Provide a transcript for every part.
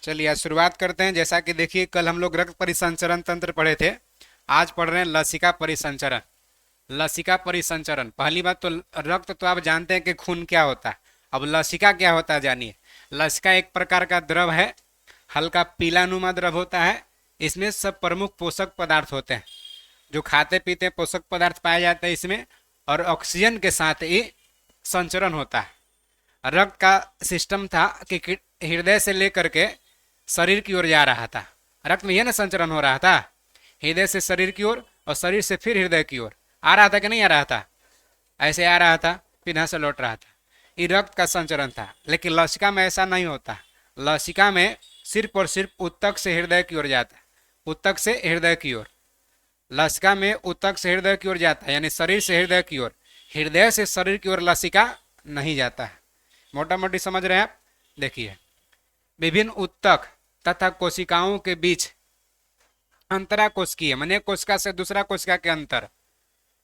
चलिए आज शुरुआत करते हैं। जैसा कि देखिए, कल हम लोग रक्त परिसंचरण तंत्र पढ़े थे। आज पढ़ रहे हैं लसिका परिसंचरण। लसिका परिसंचरण, पहली बात तो रक्त तो आप जानते हैं कि खून क्या होता है। अब लसिका क्या होता है जानिए। लसिका एक प्रकार का द्रव है, हल्का पीला नुमा द्रव होता है। इसमें सब प्रमुख पोषक पदार्थ होते हैं, जो खाते पीते पोषक पदार्थ पाए जाते हैं इसमें, और ऑक्सीजन के साथ ही संचरण होता है। रक्त का सिस्टम था कि हृदय से लेकर के शरीर की ओर जा रहा था। रक्त में यह ना संचरण हो रहा था, हृदय से शरीर की ओर और शरीर से फिर हृदय की ओर आ रहा था कि नहीं आ रहा था। ऐसे आ रहा था, फिर यहाँ से लौट रहा था। ये रक्त का संचरण था। लेकिन लसिका में ऐसा नहीं होता। लसिका में सिर्फ और सिर्फ उत्तक से हृदय की ओर जाता है, उत्तक से हृदय की ओर। लसिका में उत्तक से हृदय की ओर जाता है, यानी शरीर से हृदय की ओर। हृदय से शरीर की ओर लसिका नहीं जाता है। मोटा मोटी समझ रहे हैं आप। देखिए, विभिन्न उत्तक तथा कोशिकाओं के बीच अंतरा कोशिकीय माने कोशिका से दूसरा कोशिका के अंतर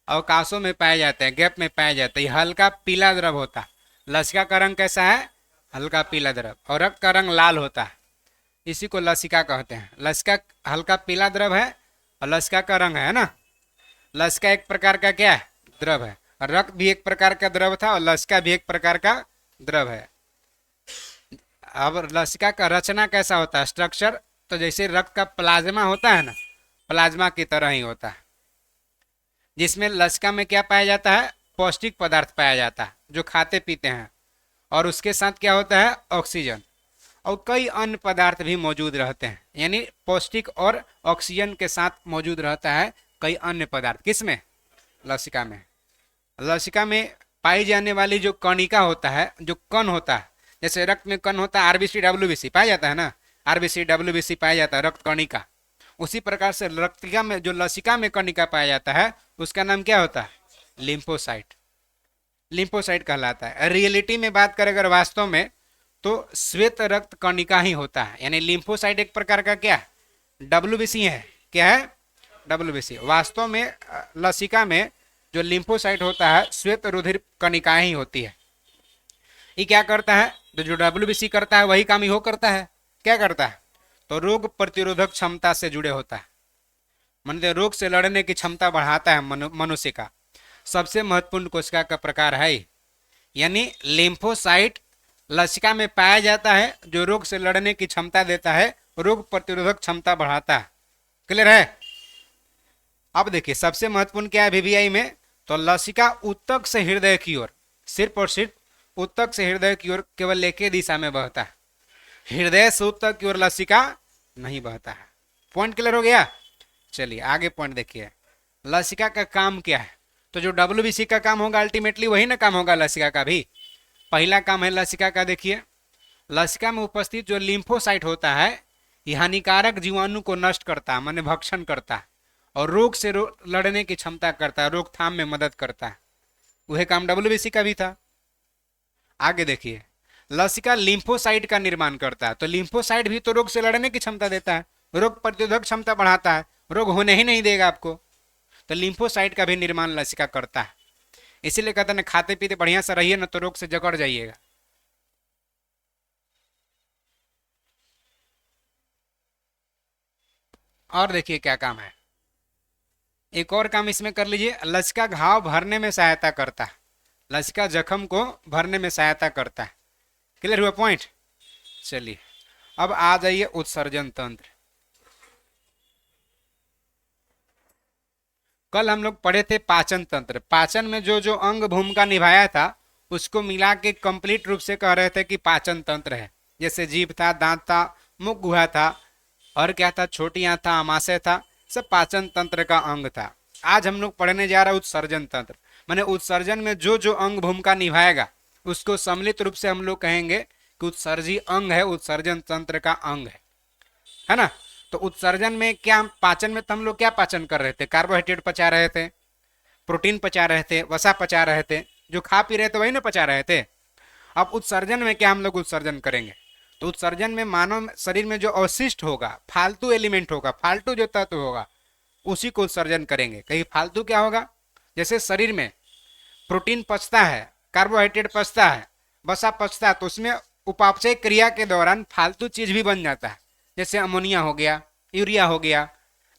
अवकाशों में पाए जाते हैं, गैप में पाए जाते हैं। हल्का पीला द्रव होता है। लसिका का रंग कैसा है? हल्का पीला द्रव। और रक्त का रंग लाल होता है, इसी को लसिका कहते हैं। लसिका हल्का पीला द्रव है और लसिका का रंग है ना। लसिका एक प्रकार का क्या है? द्रव है। और रक्त भी एक प्रकार का द्रव था और लसिका भी एक प्रकार का द्रव है। अब लसिका का रचना कैसा होता है, स्ट्रक्चर? तो जैसे रक्त का प्लाज्मा होता है ना, प्लाज्मा की तरह ही होता है, जिसमें लसिका में क्या पाया जाता है? पौष्टिक पदार्थ पाया जाता है जो खाते पीते हैं, और उसके साथ क्या होता है? ऑक्सीजन और कई अन्य पदार्थ भी मौजूद रहते हैं। यानी पौष्टिक और ऑक्सीजन के साथ मौजूद रहता है कई अन्य पदार्थ। किसमें? लसिका में। लसिका में पाई जाने वाली जो कणिका होता है, जो कण होता है, जैसे रक्त में कण होता है आरबीसी डब्ल्यूबीसी पाया जाता है ना, आरबीसी डब्ल्यूबीसी पाया जाता है रक्त कणिका। उसी प्रकार से रक्तिका में जो लसिका में कणिका पाया जाता है उसका नाम क्या होता है? लिम्फोसाइट। लिम्फोसाइट कहलाता है। रियलिटी में बात करें अगर वास्तव में, तो श्वेत रक्त कणिका ही होता है। यानी लिम्फोसाइट एक प्रकार का क्या है? डब्ल्यूबीसी है। क्या है? डब्ल्यूबीसी। वास्तव में लसिका में जो लिम्फोसाइट होता है श्वेत रुधिर कणिकाएं ही होती है। ये क्या करता है? तो जो डब्ल्यूबीसी करता है वही काम ही हो करता है। क्या करता है? तो रोग प्रतिरोधक क्षमता से जुड़े होता है, मतलब रोग से लड़ने की क्षमता बढ़ाता है मनुष्य का। सबसे महत्वपूर्ण कोशिका का प्रकार है। यानी लिम्फोसाइट लसिका में पाया जाता है जो रोग से लड़ने की क्षमता देता है, रोग प्रतिरोधक क्षमता बढ़ाता है। क्लियर है? अब देखिए, सबसे महत्वपूर्ण क्या है वीवीआई में? तो लसिका उत्तक से हृदय की ओर, सिर्फ और सिर्फ उत्तक से हृदय की ओर केवल एक ही दिशा में बहता है। हृदय से उत्तक की ओर लसिका नहीं बहता है। पॉइंट क्लियर हो गया? चलिए आगे पॉइंट देखिए। लसिका का काम क्या है? तो जो डब्ल्यूबीसी का काम होगा अल्टीमेटली वही ना काम होगा लसिका का भी। पहला काम है लसिका का, देखिए, लसिका में उपस्थित जो लिम्फोसाइट होता है ये हानिकारक जीवाणु को नष्ट करता है, माने भक्षण करता है, और रोग से लड़ने की क्षमता करता है, रोकथाम में मदद करता है। वह काम डब्ल्यूबीसी का भी था। आगे देखिए, लसिका लिम्फोसाइट का निर्माण करता है। तो लिम्फोसाइट भी तो रोग से लड़ने की क्षमता देता है, रोग प्रतिरोधक क्षमता बढ़ाता है, रोग होने ही नहीं देगा आपको। तो लिम्फोसाइट का भी निर्माण लसिका करता है। इसीलिए कहते हैं खाते पीते बढ़िया से रहिए ना तो रोग से जकड़ जाइएगा। और देखिए क्या काम है, एक और काम इसमें कर लीजिए। लसिका घाव भरने में सहायता करता है, लसिका जख्म को भरने में सहायता करता है। क्लियर हुआ पॉइंट? चलिए अब आ जाइए उत्सर्जन तंत्र। कल हम लोग पढ़े थे पाचन तंत्र। पाचन में जो जो अंग भूमिका निभाया था उसको मिला के कंप्लीट रूप से कह रहे थे कि पाचन तंत्र है। जैसे जीभ था, दांत था, मुख गुहा था, और क्या था? छोटी आंत था, आमाशय था, सब पाचन तंत्र का अंग था। आज हम लोग पढ़ने जा रहे हैं उत्सर्जन तंत्र। माने उत्सर्जन में जो जो अंग भूमिका निभाएगा उसको सम्मिलित रूप से हम लोग कहेंगे कि उत्सर्जी अंग है, उत्सर्जन तंत्र का अंग है ना। तो उत्सर्जन में क्या, पाचन में तो हम लोग क्या पाचन कर रहे थे? कार्बोहाइड्रेट पचा रहे थे, प्रोटीन पचा रहे थे, वसा पचा रहे थे, जो खा पी रहे थे वही ना पचा रहे थे। अब उत्सर्जन में क्या हम लोग उत्सर्जन करेंगे? तो उत्सर्जन में मानव शरीर में जो अवशिष्ट होगा, फालतू एलिमेंट होगा, फालतू जो तत्व होगा उसी को उत्सर्जन करेंगे। कहीं फालतू क्या होगा? जैसे शरीर में प्रोटीन पचता है, कार्बोहाइड्रेट पचता है, वसा पचता है, तो उसमें उपापचय क्रिया के दौरान फालतू चीज भी बन जाता है, जैसे अमोनिया हो गया, यूरिया हो गया,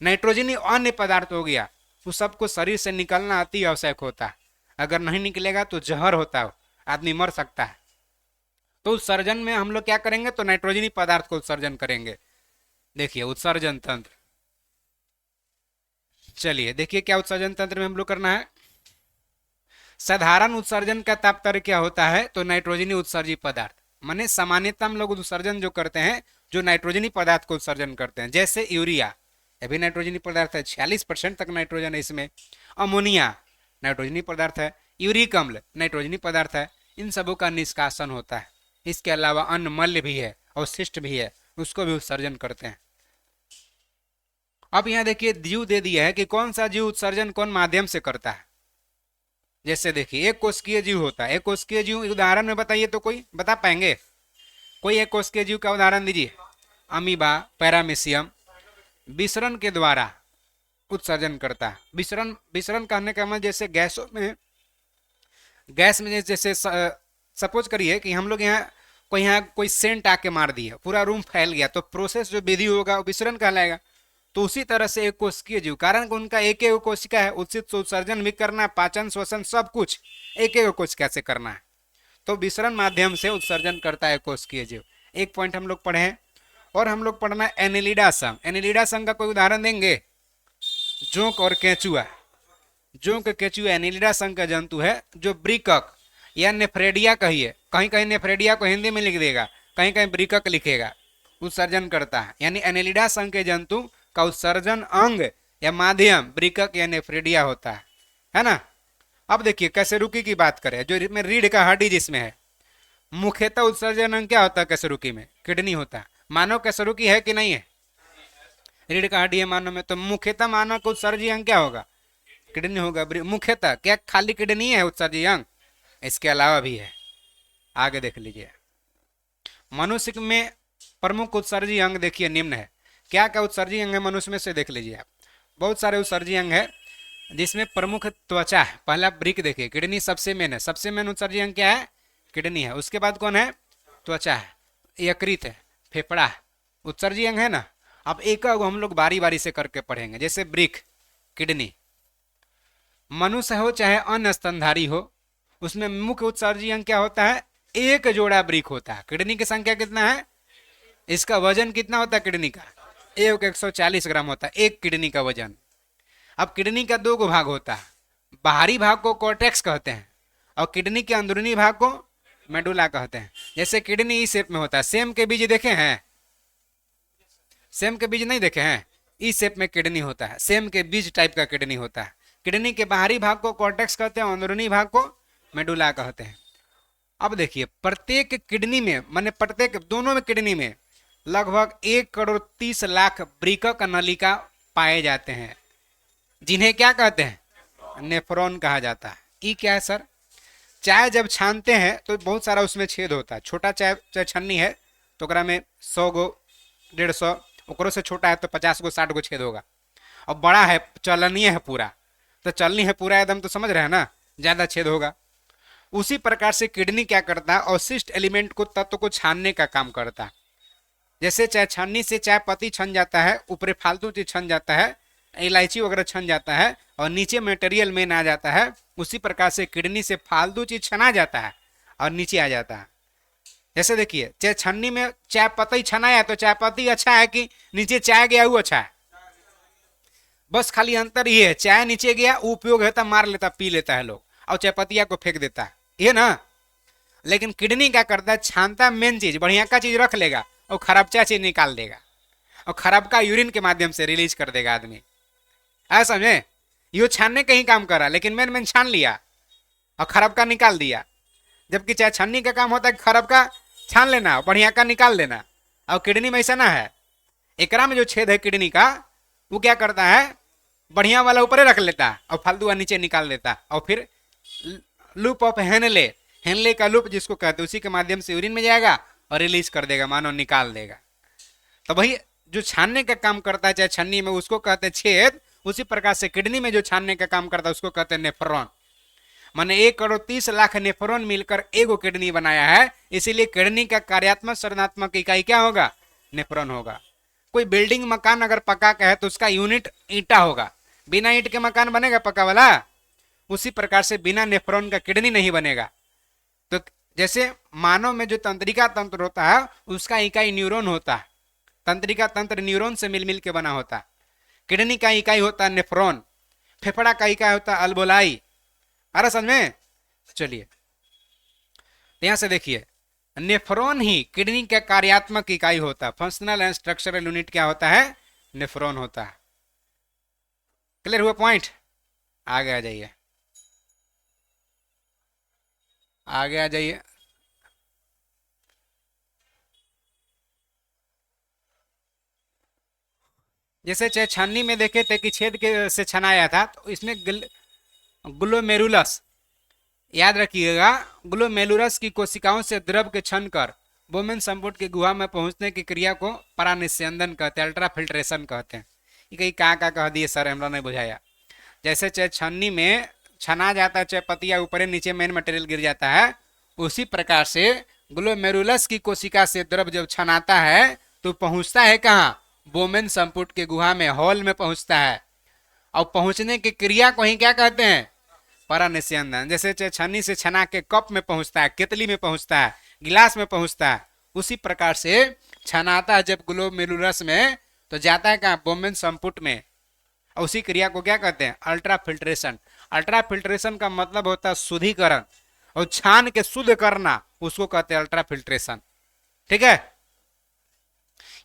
नाइट्रोजन अन्य पदार्थ हो गया, वो सबको शरीर से निकलना अति आवश्यक होता है। अगर नहीं निकलेगा तो जहर होता है, आदमी मर सकता है। तो उत्सर्जन में हम लोग क्या करेंगे, तो नाइट्रोजनी पदार्थ को उत्सर्जन करेंगे। देखिए उत्सर्जन तंत्र, चलिए देखिए क्या उत्सर्जन तंत्र में हम लोग करना है। साधारण उत्सर्जन का तात्पर्य क्या होता है, तो नाइट्रोजनी उत्सर्जी पदार्थ, माने सामान्यतः हम लोग उत्सर्जन जो करते हैं जो नाइट्रोजनी पदार्थ को उत्सर्जन करते हैं, जैसे यूरिया, यह भी नाइट्रोजनी पदार्थ है, 46% तक नाइट्रोजन है इसमें। अमोनिया नाइट्रोजनी पदार्थ है, यूरिक अम्ल नाइट्रोजनी पदार्थ है, इन सबों का निष्कासन होता है। इसके अलावा अन्य मल्य भी है, अवशिष्ट भी है, उसको भी उत्सर्जन करते हैं। अब यहाँ देखिए जीव दे दिया है कि कौन सा जीव उत्सर्जन कौन माध्यम से करता है। जैसे देखिए एक कोशिकीय जीव होता है, एक कोशिकीय जीव उदाहरण में बताइए तो कोई बता पाएंगे, कोई एक कोशिकीय जीव का उदाहरण दीजिए। अमीबा, पैरामीशियम विसरण के द्वारा उत्सर्जन करता है। विसरण, विसरण कहने का मतलब जैसे गैसों में, गैस में जैसे सपोज करिए कि हम लोग यहाँ कोई सेंट आके मार दिया, पूरा रूम फैल गया, तो प्रोसेस जो विधि होगा वो विसरण कहलाएगा। तो उसी तरह से एक कोशिकीय जीव, कारण उनका एक एक कोशिका है, उचित उत्सर्जन भी करना, पाचन श्वसन सब कुछ एक एक कोशिका से करना है, तो विसरण माध्यम से उत्सर्जन करता है कोशिकीय जीव। एक पॉइंट हम लोग पढ़े हैं। और हम लोग पढ़ना है एनिलिडा संघ। एनिलिडा संघ का कोई उदाहरण देंगे, जोंक और केंचुआ। जोंक केंचुआ एनिलिडा संघ का जंतु है, जो ब्रिकक या नेफ्रेडिया कहिए, कहीं कहीं नेफ्रेडिया को हिंदी में लिख देगा, कहीं कहीं ब्रिकक लिखेगा, उत्सर्जन करता है। यानी एनिलिडा संघ के जंतु का उत्सर्जन अंग या माध्यम ब्रिकक या नेफ्रेडिया होता है ना। अब देखिए कशेरुकी की बात करें, जो में रीढ़ का हड्डी जिसमें है, मुख्यतः उत्सर्जन अंग क्या होता है कशेरुकी में, किडनी होता है। मानव कशेरुकी है कि नहीं है, रीढ़ का हड्डी है मानव में, तो मुख्यतः मानव का उत्सर्जी अंग क्या होगा, किडनी होगा मुख्यतः। क्या खाली किडनी है उत्सर्जी अंग, इसके अलावा भी है। आगे देख लीजिए, मनुष्य में प्रमुख उत्सर्जी अंग देखिए निम्न है। क्या क्या उत्सर्जी अंग है मनुष्य में से देख लीजिए आप, बहुत सारे उत्सर्जी अंग है, जिसमें प्रमुख त्वचा है। पहला ब्रिक देखिए, किडनी सबसे मेन है, सबसे मेन उत्सर्जी अंग क्या है, किडनी है। उसके बाद कौन है, त्वचा है, यकृत है, फेफड़ा है, उत्सर्जी अंग है ना। अब एक हम लोग बारी बारी से करके पढ़ेंगे। जैसे ब्रिक, किडनी, मनुष्य हो चाहे अन्य स्तनधारी हो, उसमें मुख्य उत्सर्जी अंग क्या होता है, एक जोड़ा ब्रिक होता है। किडनी की संख्या कितना है, इसका वजन कितना होता है किडनी का, 140 ग्राम होता है एक किडनी का वजन। अब किडनी का दो भाग होता है, बाहरी भाग को कॉर्टेक्स कहते हैं और किडनी के अंदरूनी भाग को मेडुला कहते हैं। जैसे किडनी इस शेप में होता है, सेम के बीज देखे हैं, सेम के बीज नहीं देखे हैं, इस शेप में किडनी होता है, सेम के बीज टाइप का किडनी होता है। किडनी के बाहरी भाग को कॉर्टेक्स कहते हैं, अंदरूनी भाग को मेडुला कहते हैं। अब देखिए प्रत्येक किडनी में, माने प्रत्येक दोनों में किडनी में लगभग 1,30,00,000 ब्रिकक नलिका पाए जाते हैं, जिन्हें क्या कहते हैं, नेफ्रॉन कहा जाता है। ये क्या है सर, चाय जब छानते हैं तो बहुत सारा उसमें छेद होता है। छोटा चाय छन्नी है तो ओकरा में 100 गो 150, ओकरों से छोटा है तो 50 गो 60 गो छेद होगा। और बड़ा है चलनीय है पूरा, तो चलनी है पूरा एकदम, तो समझ रहे हैं ना, ज्यादा छेद होगा। उसी प्रकार से किडनी क्या करता है, अवशिष्ट एलिमेंट को, तत्व को छानने का काम करता है। जैसे चाय छाननी से चाय पत्ती छन जाता है, ऊपर फालतू चीज छन जाता है, इलायची वगैरह छन जाता है और नीचे मटेरियल मेन आ जाता है, उसी प्रकार से किडनी से फालतू चीज छना जाता है और नीचे आ जाता है। जैसे देखिए चाय छन्नी में चाय पत्ती छनाया तो चाय पत्ती अच्छा है कि नीचे चाय गया वो अच्छा है, बस खाली अंतर ये है, चाय नीचे गया उपयोग है तो मार लेता पी लेता है लोग, और चाय पत्तिया को फेंक देता है, ये ना। लेकिन किडनी क्या करता है, छानता मेन चीज, बढ़िया का चीज रख लेगा और खराबचा चीज निकाल देगा, और खराब का यूरिन के माध्यम से रिलीज कर देगा आदमी। ऐसा समझे, यो छानने का ही काम कर रहा है, लेकिन मेन छान लिया और खराब का निकाल दिया। जबकि चाहे छानने का काम होता है खराब का छान लेना, बढ़िया का निकाल देना। और किडनी में ऐसा ना है, एकरा में जो छेद है किडनी का, वो क्या करता है, बढ़िया वाला ऊपर रख लेता है और फालतू का नीचे निकाल देता, और फिर लूप ऑफ हेनले, हेनले का लूप जिसको कहते हैं, उसी के माध्यम से यूरिन में जाएगा और रिलीज कर देगा, मानो निकाल देगा। तो वही जो छानने का काम करता है चाहे छन्नी में, उसको कहते हैं छेद। उसी प्रकार से किडनी में जो छानने का काम करता है उसको कहते हैं नेफ्रॉन। माने 1,30,00,000 नेफ्रॉन मिलकर एगो किडनी बनाया है, इसीलिए किडनी का कार्यात्मक संरचनात्मक इकाई क्या होगा? नेफ्रॉन होगा। कोई बिल्डिंग मकान अगर पक्का का है तो उसका यूनिट ईंटा होगा, बिना ईंट के मकान बनेगा पक्का वाला? उसी प्रकार से बिना नेफ्रॉन का किडनी नहीं बनेगा। तो जैसे मानव में जो तंत्रिका तंत्र होता है उसका इकाई न्यूरॉन होता है, तंत्रिका तंत्र न्यूरॉन से मिल मिल के बना होता है। किडनी का इकाई होता है नेफ्रॉन, फेफड़ा का इकाई होता है अल्वोलाई। आ रहा समझ में? चलिए यहां से देखिए, नेफ्रॉन ही किडनी का कार्यात्मक इकाई होता है, फंक्शनल एंड स्ट्रक्चरल यूनिट क्या होता है? नेफ्रॉन होता है। क्लियर हुआ पॉइंट? आगे आ जाइए, आगे आ जाइए। जैसे चाहे छन्नी में देखे थे कि छेद के से छनाया था, तो इसमें ग्लोमेरुलस, याद रखिएगा, ग्लोमेरुलस की कोशिकाओं से द्रव के छन कर बोमेन संपुट की गुहा में पहुंचने की क्रिया को परानिस्यंदन कहते हैं, अल्ट्रा फिल्ट्रेशन कहते हैं। ये कहीं कहाँ कह दिए सर, हमरा नहीं बुझाया। जैसे चाहे छन्नी में छना जाता है, चाहे पतिया ऊपर नीचे मेन मटेरियल गिर जाता है, उसी प्रकार से ग्लोमेरुलस की कोशिका से द्रव जब छनाता है तो पहुंचता है कहाँ? बोमेन संपुट के गुहा में, हॉल में पहुंचता है। और पहुंचने की क्रिया को ही क्या कहते हैं? परानिस्यंदन। जैसे छन्नी से छना के कप में पहुंचता है, केतली में पहुंचता है, गिलास में पहुंचता है, उसी प्रकार से छनाता है जब ग्लोमेरुलस में तो जाता है कहाँ? बोमेन संपुट में। और उसी क्रिया को क्या कहते हैं? Ultra filtration. अल्ट्रा फिल्ट्रेशन का मतलब होता है शुद्धिकरण, और छान के शुद्ध करना उसको कहते हैं अल्ट्रा फिल्ट्रेशन। ठीक है?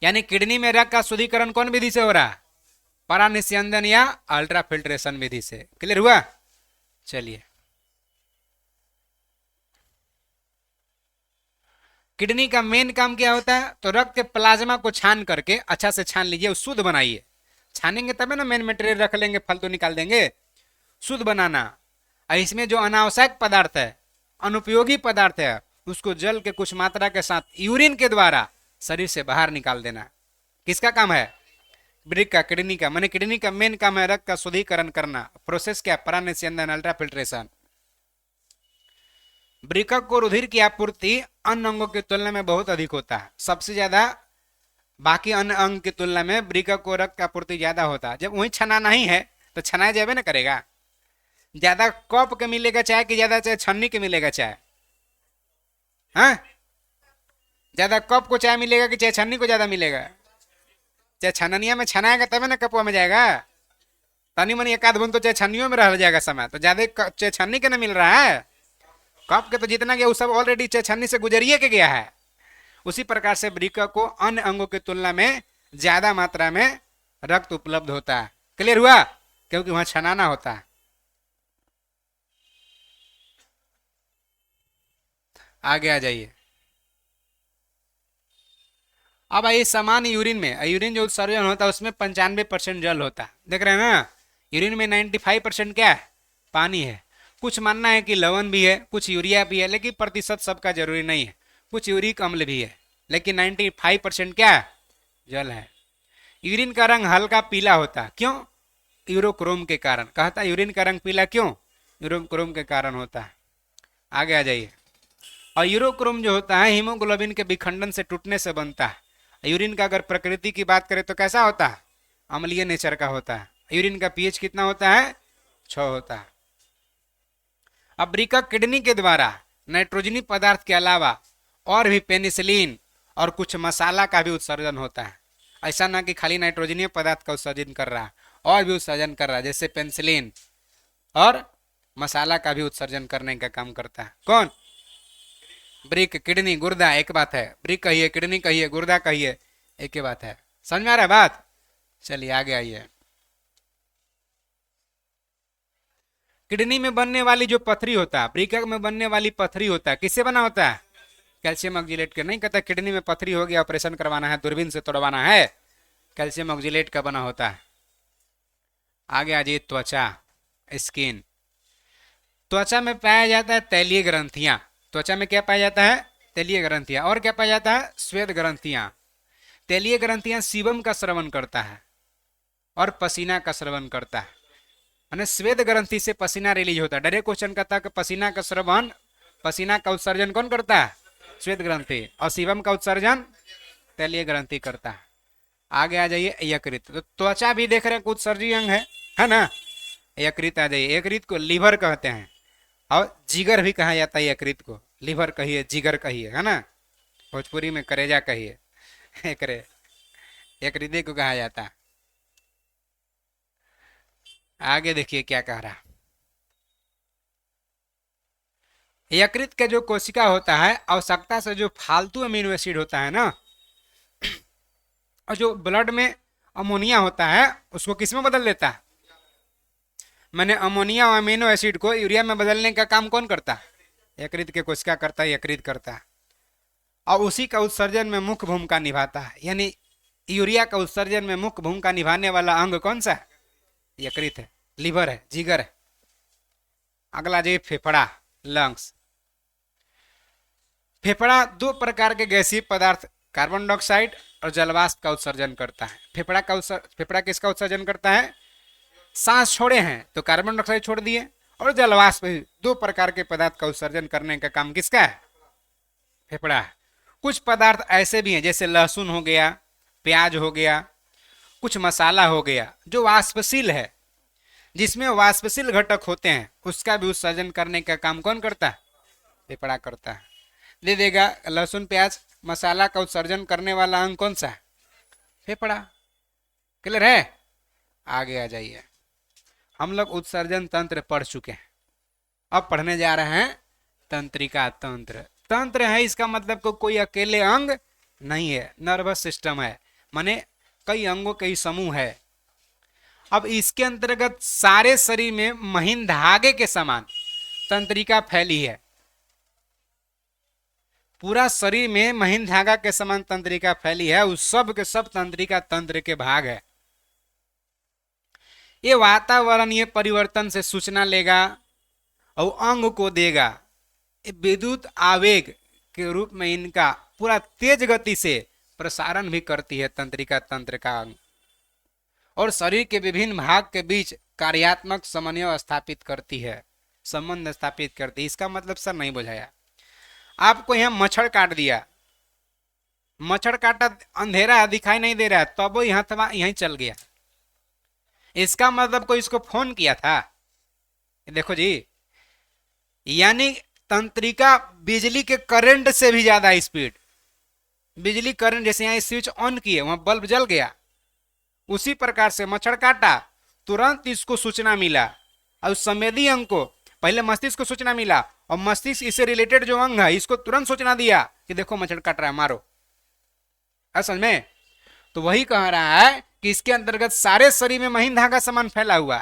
यानी किडनी में रक्त का शुद्धिकरण कौन विधि से हो रहा है? परानिस्यंदन या अल्ट्रा फिल्ट्रेशन विधि से। क्लियर हुआ? चलिए, किडनी का मेन काम क्या होता है? तो रक्त के प्लाज्मा को छान करके अच्छा से छान लीजिए, शुद्ध बनाइए। छानेंगे तभी ना मेन मटेरियल रख लेंगे, फालतू निकाल देंगे। शुद्ध बनाना, और इसमें जो अनावश्यक पदार्थ है, अनुपयोगी पदार्थ है, उसको जल के कुछ मात्रा के साथ यूरिन के द्वारा शरीर से बाहर निकाल देना। किसका काम है? वृक्क का, किडनी का। माने किडनी का मेन काम है रक्त का शुद्धिकरण करना। प्रोसेस क्या? परानिस्यंदन, अल्ट्रा फिल्ट्रेशन। वृक्क को रुधिर की आपूर्ति अन्य अंगों की तुलना में बहुत अधिक होता है, सबसे ज्यादा बाकी अन्य अंग की तुलना में वृक्क को रक्त की आपूर्ति ज्यादा होता है। जब वही छनाना ही है तो छनाया जाबे ना करेगा। ज्यादा कप के मिलेगा चाय कि ज्यादा चाहे छन्नी के मिलेगा चाय? हाँ, ज्यादा कप को चाय मिलेगा कि चाहे छन्नी को ज्यादा मिलेगा? चाहे छननिया में छनाएगा तभी ना कपुआ में जाएगा। तनी मनी एक आध बूंद तो चाहे छन्नियों में रह जाएगा समय, तो ज्यादा चाहे छन्नी के ना मिल रहा है। कप के तो जितना गया वो सब ऑलरेडी चाहे छन्नी से गुजरिए के गया है। उसी प्रकार से वृक्क को अन्य अंगों की तुलना में ज्यादा मात्रा में रक्त उपलब्ध होता है। क्लियर हुआ? क्योंकि वहां छनाना होता है। आगे आ जाइए। अब आइए सामान्य यूरिन में, यूरिन जो उत्सर्जन होता है उसमें 95% जल होता है। देख रहे हैं ना? यूरिन में 95% क्या है? पानी है। कुछ मानना है कि लवण भी है, कुछ यूरिया भी है, लेकिन प्रतिशत सबका जरूरी नहीं है। कुछ यूरिक अम्ल भी है, लेकिन 95% क्या है? जल है। यूरिन का रंग हल्का पीला होता है, क्यों? यूरोक्रोम के कारण। कहता है यूरिन का रंग पीला क्यों? यूरोक्रोम के कारण होता है। आगे आ जाइए। और यूरोक्रोम जो होता है हीमोग्लोबिन के विखंडन से टूटने से बनता है। यूरिन का अगर प्रकृति की बात करें तो कैसा होता है? अम्लीय नेचर का होता है। यूरिन का पीएच कितना होता है? 6 होता है। अब वृक्क किडनी के द्वारा नाइट्रोजनी पदार्थ के अलावा और भी पेनिसिलिन और कुछ मसाला का भी उत्सर्जन होता है। ऐसा ना कि खाली नाइट्रोजनीय पदार्थ का उत्सर्जन कर रहा है, और भी उत्सर्जन कर रहा है, जैसे पेनिसिलिन और मसाला का भी उत्सर्जन करने का काम करता है। कौन? वृक्क, किडनी, गुर्दा एक बात है। वृक्क कहिए, किडनी कहिए, गुर्दा कहिए, एक ही बात है। समझ में आ रहा है बात? चलिए आगे आइए। किडनी में बनने वाली जो पथरी होता है, वृक्क में बनने वाली पथरी होता है, किससे बना होता है? कैल्शियम ऑक्जिलेट के। नहीं कहता किडनी में पथरी हो गया, ऑपरेशन करवाना है, दूरबीन से तोड़वाना है, कैल्शियम ऑक्जिलेट का बना होता है। आगे आ जाइए। त्वचा, स्किन। त्वचा में पाया जाता है तैलीय ग्रंथियां। त्वचा में क्या पाया जाता है? तैलीय ग्रंथियां। और क्या पाया जाता है? श्वेत ग्रंथियां। तैलीय ग्रंथियां सीबम का स्रवण करता है और पसीना का स्रवण करता है। माने श्वेत ग्रंथि से पसीना रिलीज होता है। डायरेक्ट क्वेश्चन कहता है कि पसीना का स्रवण, पसीना का उत्सर्जन कौन करता है? श्वेत ग्रंथि। और सीबम का उत्सर्जन तैलीय ग्रंथि करता है। आगे आ जाइए यकृत। तो त्वचा भी देख रहे हैं उत्सर्जी अंग है ना। यकृत आ जाइए। यकृत को लीवर कहते हैं और जिगर भी कहा जाता है यकृत को। लीवर कहिए, जिगर कहिए, है ना। भोजपुरी में करेजा कहिए। यकृत को कहा जाता है। आगे देखिए क्या कह रहा। यकृत का जो कोशिका होता है, आवश्यकता से जो फालतू अमीनो एसिड होता है ना, और जो ब्लड में अमोनिया होता है, उसको किस में बदल देता है? मैंने अमोनिया और अमीनो एसिड को यूरिया में बदलने का काम कौन करता है? यकृत के कोशिका करता है, यकृत करता है। और उसी का उत्सर्जन में मुख्य भूमिका निभाता है। यानी यूरिया का उत्सर्जन में मुख्य भूमिका निभाने वाला अंग कौन सा है? यकृत है, लीवर है, जिगर है। अगला जी फेफड़ा, लंग्स। फेफड़ा दो प्रकार के गैसीय पदार्थ कार्बन डाइऑक्साइड और जलवाष्प का उत्सर्जन करता है। फेफड़ा किसका उत्सर्जन करता है? सांस छोड़े हैं तो कार्बन डाइऑक्साइड छोड़ दिए, और जलवाष्प, दो प्रकार के पदार्थ का उत्सर्जन करने का काम किसका है? फेफड़ा है। कुछ पदार्थ ऐसे भी हैं जैसे लहसुन हो गया, प्याज हो गया, कुछ मसाला हो गया, जो वाष्पशील है, जिसमें वाष्पशील घटक होते हैं, उसका भी उत्सर्जन करने का काम कौन करता है? फेफड़ा करता है। दे देगा लहसुन प्याज मसाला का उत्सर्जन करने वाला अंग कौन सा है? फेफड़ा। क्लियर है? आगे आ जाइए। हम लोग उत्सर्जन तंत्र पढ़ चुके हैं, अब पढ़ने जा रहे हैं तंत्रिका तंत्र। तंत्र है इसका मतलब कोई अकेले अंग नहीं है, नर्वस सिस्टम है, माने कई अंगों के ही समूह है। अब इसके अंतर्गत सारे शरीर में महीन धागे के समान तंत्रिका फैली है। पूरा शरीर में महीन धागा के समान तंत्रिका फैली है, उस सब के सब तंत्रिका तंत्र के भाग है। ये वातावरणीय परिवर्तन से सूचना लेगा और अंग को देगा। ये विद्युत आवेग के रूप में इनका पूरा तेज गति से प्रसारण भी करती है तंत्रिका तंत्र का अंग, और शरीर के विभिन्न भाग के बीच कार्यात्मक समन्वय स्थापित करती है, संबंध स्थापित करती है। इसका मतलब सर नहीं बुझाया। आपको यहाँ मच्छर काट दिया, मच्छर काटा, अंधेरा दिखाई नहीं दे रहा है, तब वो यहाँ यहीं चल गया। इसका मतलब कोई इसको फोन किया था? देखो जी, यानी तंत्रिका बिजली के करंट से भी ज्यादा स्पीड, बिजली करंट, जैसे यहाँ स्विच ऑन किए वहां बल्ब जल गया, उसी प्रकार से मच्छर काटा, तुरंत इसको सूचना मिला, और संवेदी अंग को पहले मस्तिष्क को सूचना मिला, और मस्तिष्क इससे रिलेटेड जो अंग है इसको तुरंत सूचना दिया कि देखो मच्छर काट रहा है, मारो। असल में तो वही कह रहा है कि इसके अंतर्गत सारे शरीर में महीन धागा समान फैला हुआ,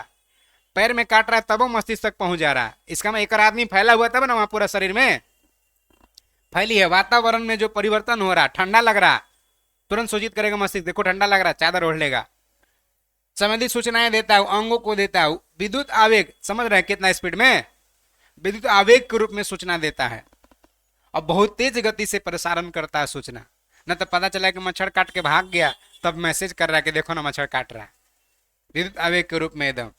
पैर में काट रहा है तब वो मस्तिष्क तक पहुंच जा रहा है। इसका में एक आदमी फैला हुआ तब ना वहां पूरा शरीर में फैली है। वातावरण में जो परिवर्तन हो रहा, ठंडा लग रहा, तुरंत सूचित करेगा मस्तिष्क, देखो ठंडा लग रहा, चादर ओढ़ लेगा। संबंधित सूचनाएं देता है, अंगों को देता है। विद्युत आवेग, समझ रहे हैं कितना स्पीड में? विद्युत आवेग के रूप में सूचना देता है, और बहुत तेज गति से प्रसारण करता है सूचना। न तो पता चला कि मच्छर काट के भाग गया, तब मैसेज कर रहा है कि देखो ना मच्छर काट रहा है, विद्युत आवेग के रूप में एकदम।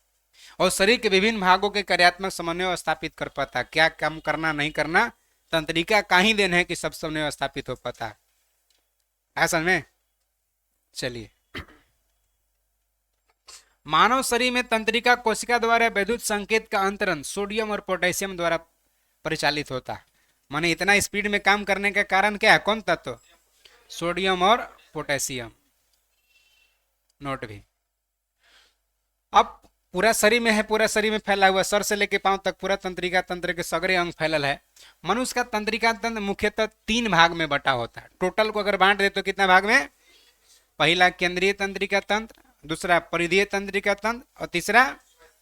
और शरीर के विभिन्न भागों के कार्यात्मक समन्वय स्थापित कर पाता है। क्या काम करना नहीं करना तंत्रिका का ही देन है कि सब समन्वय स्थापित हो पाता है। ऐसा में चलिए, मानव शरीर में तंत्रिका कोशिका द्वारा विद्युत संकेत का अंतरण सोडियम और पोटेशियम द्वारा परिचालित होता है। माने इतना स्पीड में काम करने का कारण क्या है? कौन तत्व? सोडियम और पोटेशियम। नोट भी। अब पूरा शरीर में है, पूरा शरीर में फैला हुआ, सर से लेके पांव तक पूरा तंत्रिका तंत्र के सगरे अंग फैलल है। मनुष्य का तंत्रिका तंत्र मुख्यतः 3 भाग में बटा होता है। टोटल को अगर बांट दे तो कितना भाग में? पहला केंद्रीय तंत्रिका तंत्र, दूसरा परिधीय तंत्रिका तंत्र, और तीसरा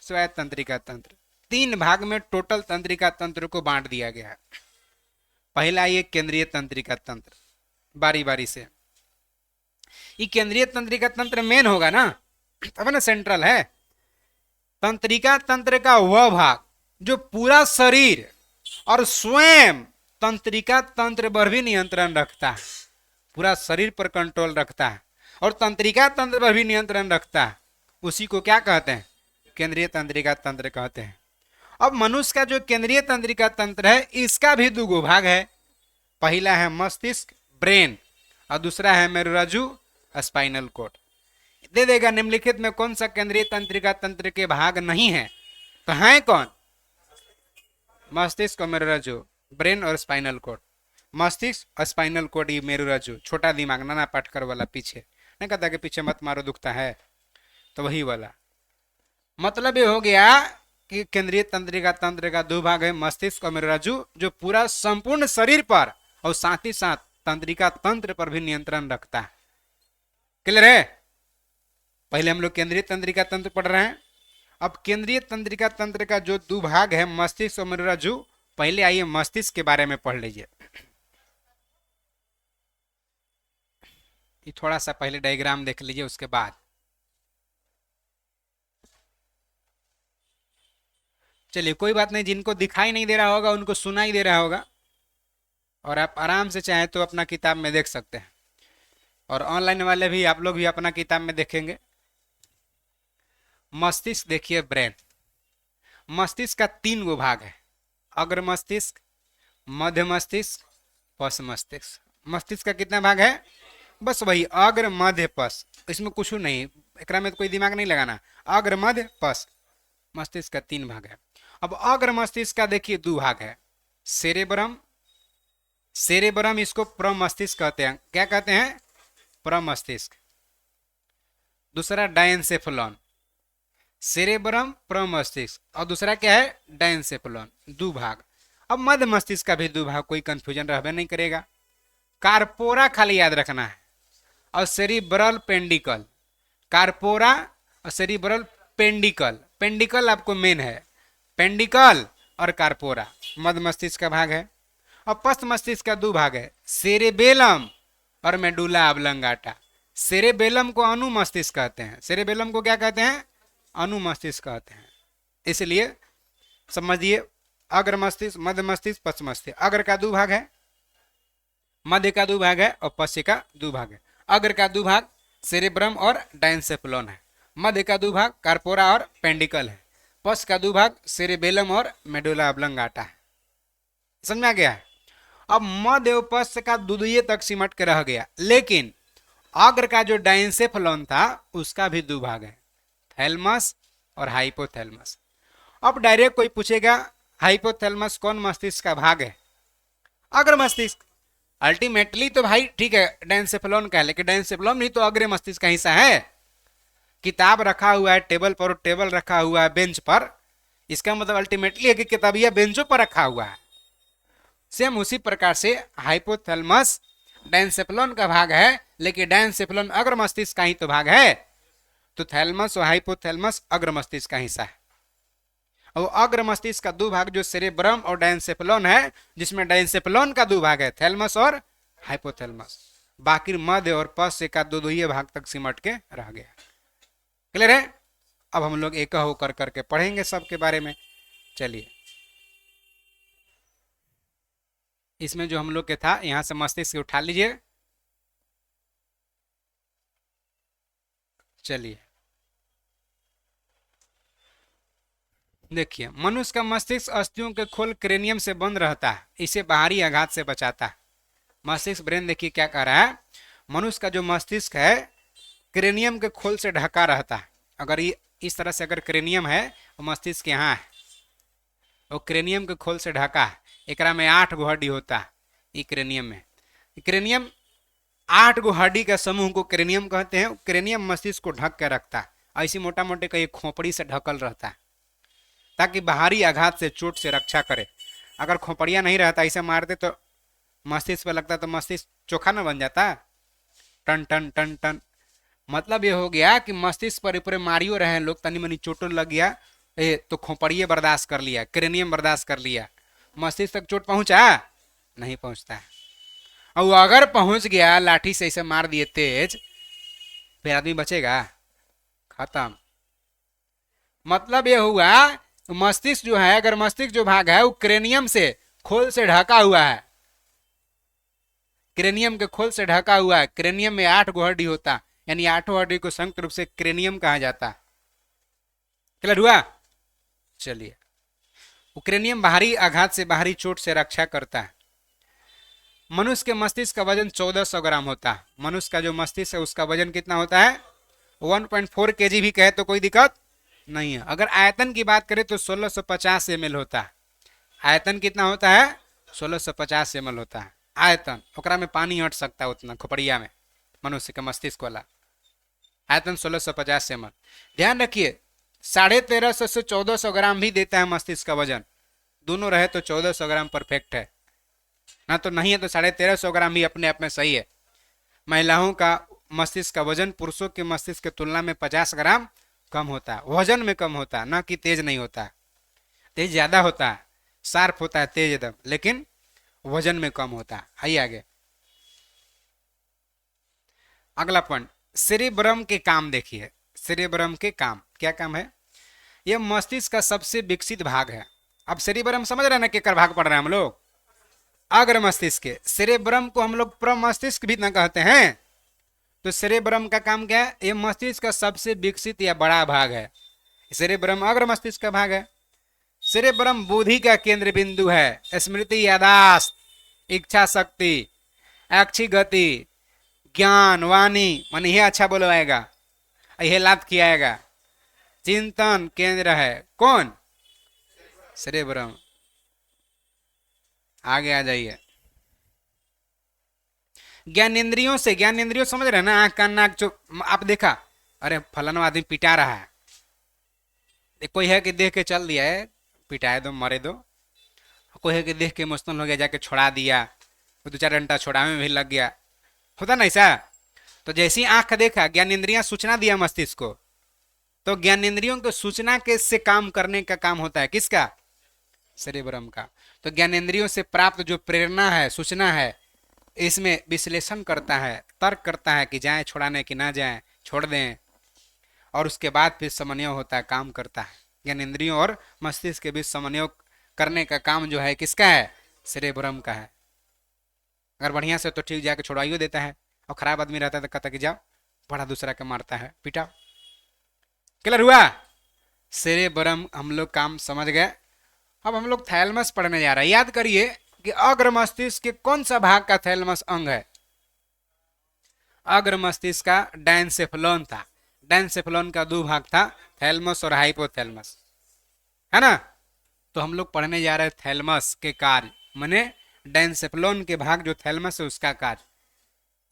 स्वायत्त तंत्रिका तंत्र। 3 भाग में टोटल तंत्रिका तंत्र को बांट दिया गया है। पहला ये केंद्रीय तंत्रिका तंत्र, बारी बारी से। ये केंद्रीय तंत्रिका तंत्र मेन होगा ना, तब ना सेंट्रल है। तंत्रिका तंत्र का वह भाग जो पूरा शरीर और स्वयं तंत्रिका तंत्र पर भी नियंत्रण रखता है, पूरा शरीर पर कंट्रोल रखता है और तंत्रिका तंत्र पर भी नियंत्रण रखता है, उसी को क्या कहते हैं? केंद्रीय तंत्रिका तंत्र कहते हैं। अब मनुष्य का जो केंद्रीय तंत्रिका तंत्र है इसका भी दो भाग है। पहला है मस्तिष्क ब्रेन और दूसरा है मेरुरज्जु स्पाइनल कॉर्ड। दे देगा निम्नलिखित में कौन सा केंद्रीय तंत्रिका तंत्र के भाग नहीं है, तो है कौन? मस्तिष्क और मेरुरज्जु, ब्रेन और स्पाइनल कॉर्ड। मस्तिष्क और स्पाइनल कॉर्ड, ये मेरुरज्जु, छोटा दिमाग नाना पाटकर वाला, पीछे नहीं कहता कि पीछे मत मारो दुखता है, तो वही वाला। मतलब ये हो गया कि केंद्रीय तंत्रिका तंत्र का दो भाग है, मस्तिष्क और मेरुरज्जु, जो पूरा संपूर्ण शरीर पर और साथ ही साथ तंत्रिका तंत्र पर भी नियंत्रण रखता है। क्लियर है? पहले हम लोग केंद्रीय तंत्रिका तंत्र पढ़ रहे हैं। अब केंद्रीय तंत्रिका तंत्र का जो दो भाग है मस्तिष्क और मेरुरज्जु, पहले आइए मस्तिष्क के बारे में पढ़ लीजिए। ये थोड़ा सा पहले डायग्राम देख लीजिए, उसके बाद चलिए कोई बात नहीं, जिनको दिखाई नहीं दे रहा होगा उनको सुनाई दे रहा होगा, और आप आराम से चाहें तो अपना किताब में देख सकते हैं, और ऑनलाइन वाले भी आप लोग भी अपना किताब में देखेंगे। मस्तिष्क देखिए, ब्रेन। मस्तिष्क का तीन गो भाग है, अग्र मस्तिष्क, मध्य मस्तिष्क, पश मस्तिष्क। मस्तिष्क का कितना भाग है? बस वही अग्र मध्य पश, इसमें कुछ नहीं, एकरा में तो कोई दिमाग नहीं लगाना। अग्र मध्य पश, मस्तिष्क का तीन भाग है। अब अग्र मस्तिष्क का देखिए दो भाग है, सेरेब्रम। सेरेब्रम इसको प्रमस्तिष्क कहते हैं। क्या कहते हैं? प्रमस्तिष्क। दूसरा डायनसेफलॉन। सेरेब्रम प्रमस्तिष्क, और दूसरा क्या है? डायनसेफलॉन। दो भाग। अब मध्य मस्तिष्क का भी दो भाग, कोई कंफ्यूजन रहबे नहीं करेगा। कार्पोरा खाली याद रखना है, और सेरिब्रल पेंडिकल। कार्पोरा और सेरिब्रल पेंडिकल। पेंडिकल आपको मेन है, पेंडिकल और कार्पोरा मध्य मस्तिष्क का भाग है। और पश्च मस्तिष्क का दो भाग है, सेरेबेलम और मेडुला ऑब्लंगाटा। सेरेबेलम को अनु मस्तिष्क कहते हैं, सेरेबेलम को क्या कहते हैं? अनु मस्तिष्क कहते हैं। इसलिए समझिए, अग्र मस्तिष्क, मध्य मस्तिष्क, पश्च मस्तिष्क। अग्र का दो भाग है, मध्य का दो भाग है, और पश्च का दो भाग है। अग्र का दो भाग सेरेब्रम और डायनसेफलॉन है, मध्य का दो भाग कार्पोरा और पेंडिकल है, पश्च का दो भाग सेरेबेलम और मेडुला ऑब्लंगाटा है। समझ में आ गया है? अब मध्य और पश्च का दुधुये तक सिमट के रह गया, लेकिन अग्र का जो डायनसेफलॉन था उसका भी दो भाग है, थैलमस और हाइपोथैलमस। अब डायरेक्ट कोई पूछेगा हाइपोथैलमस कौन मस्तिष्क का भाग है? अग्र मस्तिष्क। अल्टीमेटली तो भाई ठीक है डायनसेफलॉन का है, लेकिन डायनसेफलॉन भी तो अग्र मस्तिष्क का हिस्सा है। किताब रखा हुआ है टेबल पर, टेबल रखा हुआ है बेंच पर, इसका मतलब अल्टीमेटली है कि किताबिया बेंचों पर रखा हुआ है। सेम उसी प्रकार से हाइपोथैलमस डायनसेफलॉन का भाग है, लेकिन डायनसेफलॉन अग्र मस्तिष्क का ही तो भाग है, तो थैलमस और हाइपोथैलमस अग्र मस्तिष्क का हिस्सा है। और अग्र मस्तिष्क का दो भाग जो सेरेब्रम और डायनसेफलॉन है, जिसमें डायनसेफलॉन का दो भाग है, थैलमस और हाइपोथैलमस। बाकी मध्य और पश्च का दो ही भाग तक सिमट के रह गया। क्लियर है? अब हम लोग एक होकर करके पढ़ेंगे सबके बारे में। चलिए, इसमें जो हम लोग के था, यहां से मस्तिष्क उठा लीजिए। चलिए देखिए, मनुष्य का मस्तिष्क अस्थियों के खोल क्रेनियम से बंद रहता है, इसे बाहरी आघात से बचाता है। मस्तिष्क ब्रेन देखिए क्या कह रहा है, मनुष्य का जो मस्तिष्क है क्रेनियम के खोल से ढका रहता है। अगर ये इस तरह से अगर क्रेनियम है और मस्तिष्क यहाँ है, और क्रेनियम के खोल से ढका है, एकरा में 8 गो हड्डी होता है। ये क्रेनियम में, क्रेनियम 8 गो हड्डी का समूह को क्रेनियम कहते हैं। क्रेनियम मस्तिष्क को ढक के रखता है, ऐसी मोटा मोटे का खोपड़ी से ढकल रहता है, ताकि बाहरी आघात से, चोट से रक्षा करे। अगर खोपड़िया नहीं रहता, ऐसे मारते तो मस्तिष्क पे लगता तो मस्तिष्क चोखा न बन जाता, टन टन टन टन। मतलब ये हो गया कि मस्तिष्क पर पूरे मारियो रहे लोग, तनी मनी चोटों लग गया तो खोपड़िए बर्दाश्त कर लिया, क्रेनियम बर्दाश्त कर लिया, मस्तिष्क तक चोट पहुंचा नहीं पहुंचता है। और अगर पहुंच गया, लाठी से ऐसे मार दिए तेज, फिर आदमी बचेगा? खत्म। मतलब ये हुआ मस्तिष्क जो है, अगर मस्तिष्क जो भाग है वो क्रेनियम से, खोल से ढका हुआ है, क्रेनियम के खोल से ढका हुआ है। क्रेनियम में 8 गो हड्डी होता, यानी 8 हड्डी को संयुक्त रूप से क्रेनियम कहा जाता है। क्लियर हुआ? चलिए, उक्रेनियम बाहरी आघात से, बाहरी चोट से रक्षा करता है। मनुष्य के मस्तिष्क का वजन 1400 ग्राम होता है। मनुष्य का जो मस्तिष्क है उसका वजन कितना होता है? 1.4 kg भी कहे तो कोई दिक्कत नहीं है। अगर आयतन की बात करें तो 1650 ml होता है। आयतन कितना होता है? 1650 ml होता है आयतन। ओकरा में पानी हट सकता है उतना, खोपड़िया में, मनुष्य का मस्तिष्क वाला आयतन 1650 ml। ध्यान रखिए, 1350 से 1400 ग्राम भी देता है मस्तिष्क का वजन। दोनों रहे तो 1400 ग्राम परफेक्ट है ना, तो नहीं है तो 1350 ग्राम भी अपने आप में सही है। महिलाओं का मस्तिष्क का वजन पुरुषों के मस्तिष्क की तुलना में 50 ग्राम कम होता है। वजन में कम होता है, ना कि तेज नहीं होता है। तेज ज्यादा होता है, शार्प होता है तेज एकदम, लेकिन वजन में कम होता है। आइए आगे, अगला पॉइंट, सेरेब्रम के काम देखिए। सेरेब्रम के काम, क्या काम है? यह मस्तिष्क का सबसे विकसित भाग है। अब सेरेब्रम समझ रहे हैं ना, केकर भाग पढ़ रहे हैं हम लोग? अग्र मस्तिष्क के। सेरेब्रम को हम लोग प्रमस्तिष्क भी ना कहते हैं। तो सेरेब्रम का काम क्या है? यह मस्तिष्क का सबसे विकसित या बड़ा भाग है। सेरेब्रम अग्र मस्तिष्क का भाग है। सेरेब्रम बुद्धि का केंद्र बिंदु है। स्मृति, यादाश्त, इच्छा शक्ति, ऐच्छिक गति, ज्ञान, वाणी, मन यह अच्छा बोलवाएगा, यह लाभ कियाएगा, चिंतन केंद्र है। कौन? सेरेब्रम। आगे आ जाइए, ज्ञानेंद्रियों से, ज्ञानेंद्रियों समझ रहे हैं ना, आंख, कान, नाक, जो आप देखा, अरे फलाना आदमी पिटा रहा है, कोई है कि देख के चल दिया है, पिटाए दो, मरे दो। कोई है कि देख के इमोशनल हो गया, जाके छोड़ा दिया, 2-4 घंटा छोड़ावे में भी लग गया, होता ना ऐसा? तो जैसी आंख देखा, ज्ञानेंद्रियां सूचना दिया मस्तिष्क को, तो ज्ञानेंद्रियों को सूचना के से काम करने का काम होता है किसका? सेरेब्रम का। तो ज्ञानेंद्रियों से प्राप्त जो प्रेरणा है, सूचना है, इसमें विश्लेषण करता है, तर्क करता है कि जाए छुड़ाने की ना जाए, छोड़ दें, और उसके बाद फिर समन्वय होता है, काम करता है। ज्ञानेंद्रियों और मस्तिष्क के बीच समन्वय करने का काम जो है किसका है? सेरेब्रम का है। अगर बढ़िया से तो ठीक, जाके छुड़ाइयो देता है, और खराब आदमी रहता है तो कहता कि जाओ, बड़ा दूसरा के मारता है, पिटाओ। क्लियर हुआ? सेरेब्रम हम लोग काम समझ गए। अब हम लोग थैलमस पढ़ने जा रहे हैं। याद करिए कि अग्र मस्तिष्क के कौन सा भाग का थैलमस अंग है? अग्र मस्तिष्क का डायनसेफलोन था। डायनसेफलोन का 2 भाग था, थैलमस और हाइपोथैलमस, है ना? तो हम लोग पढ़ने जा रहे हैं थैलमस के कार्य, माने डायनसेफलोन के भाग जो थैलमस है उसका कार्य।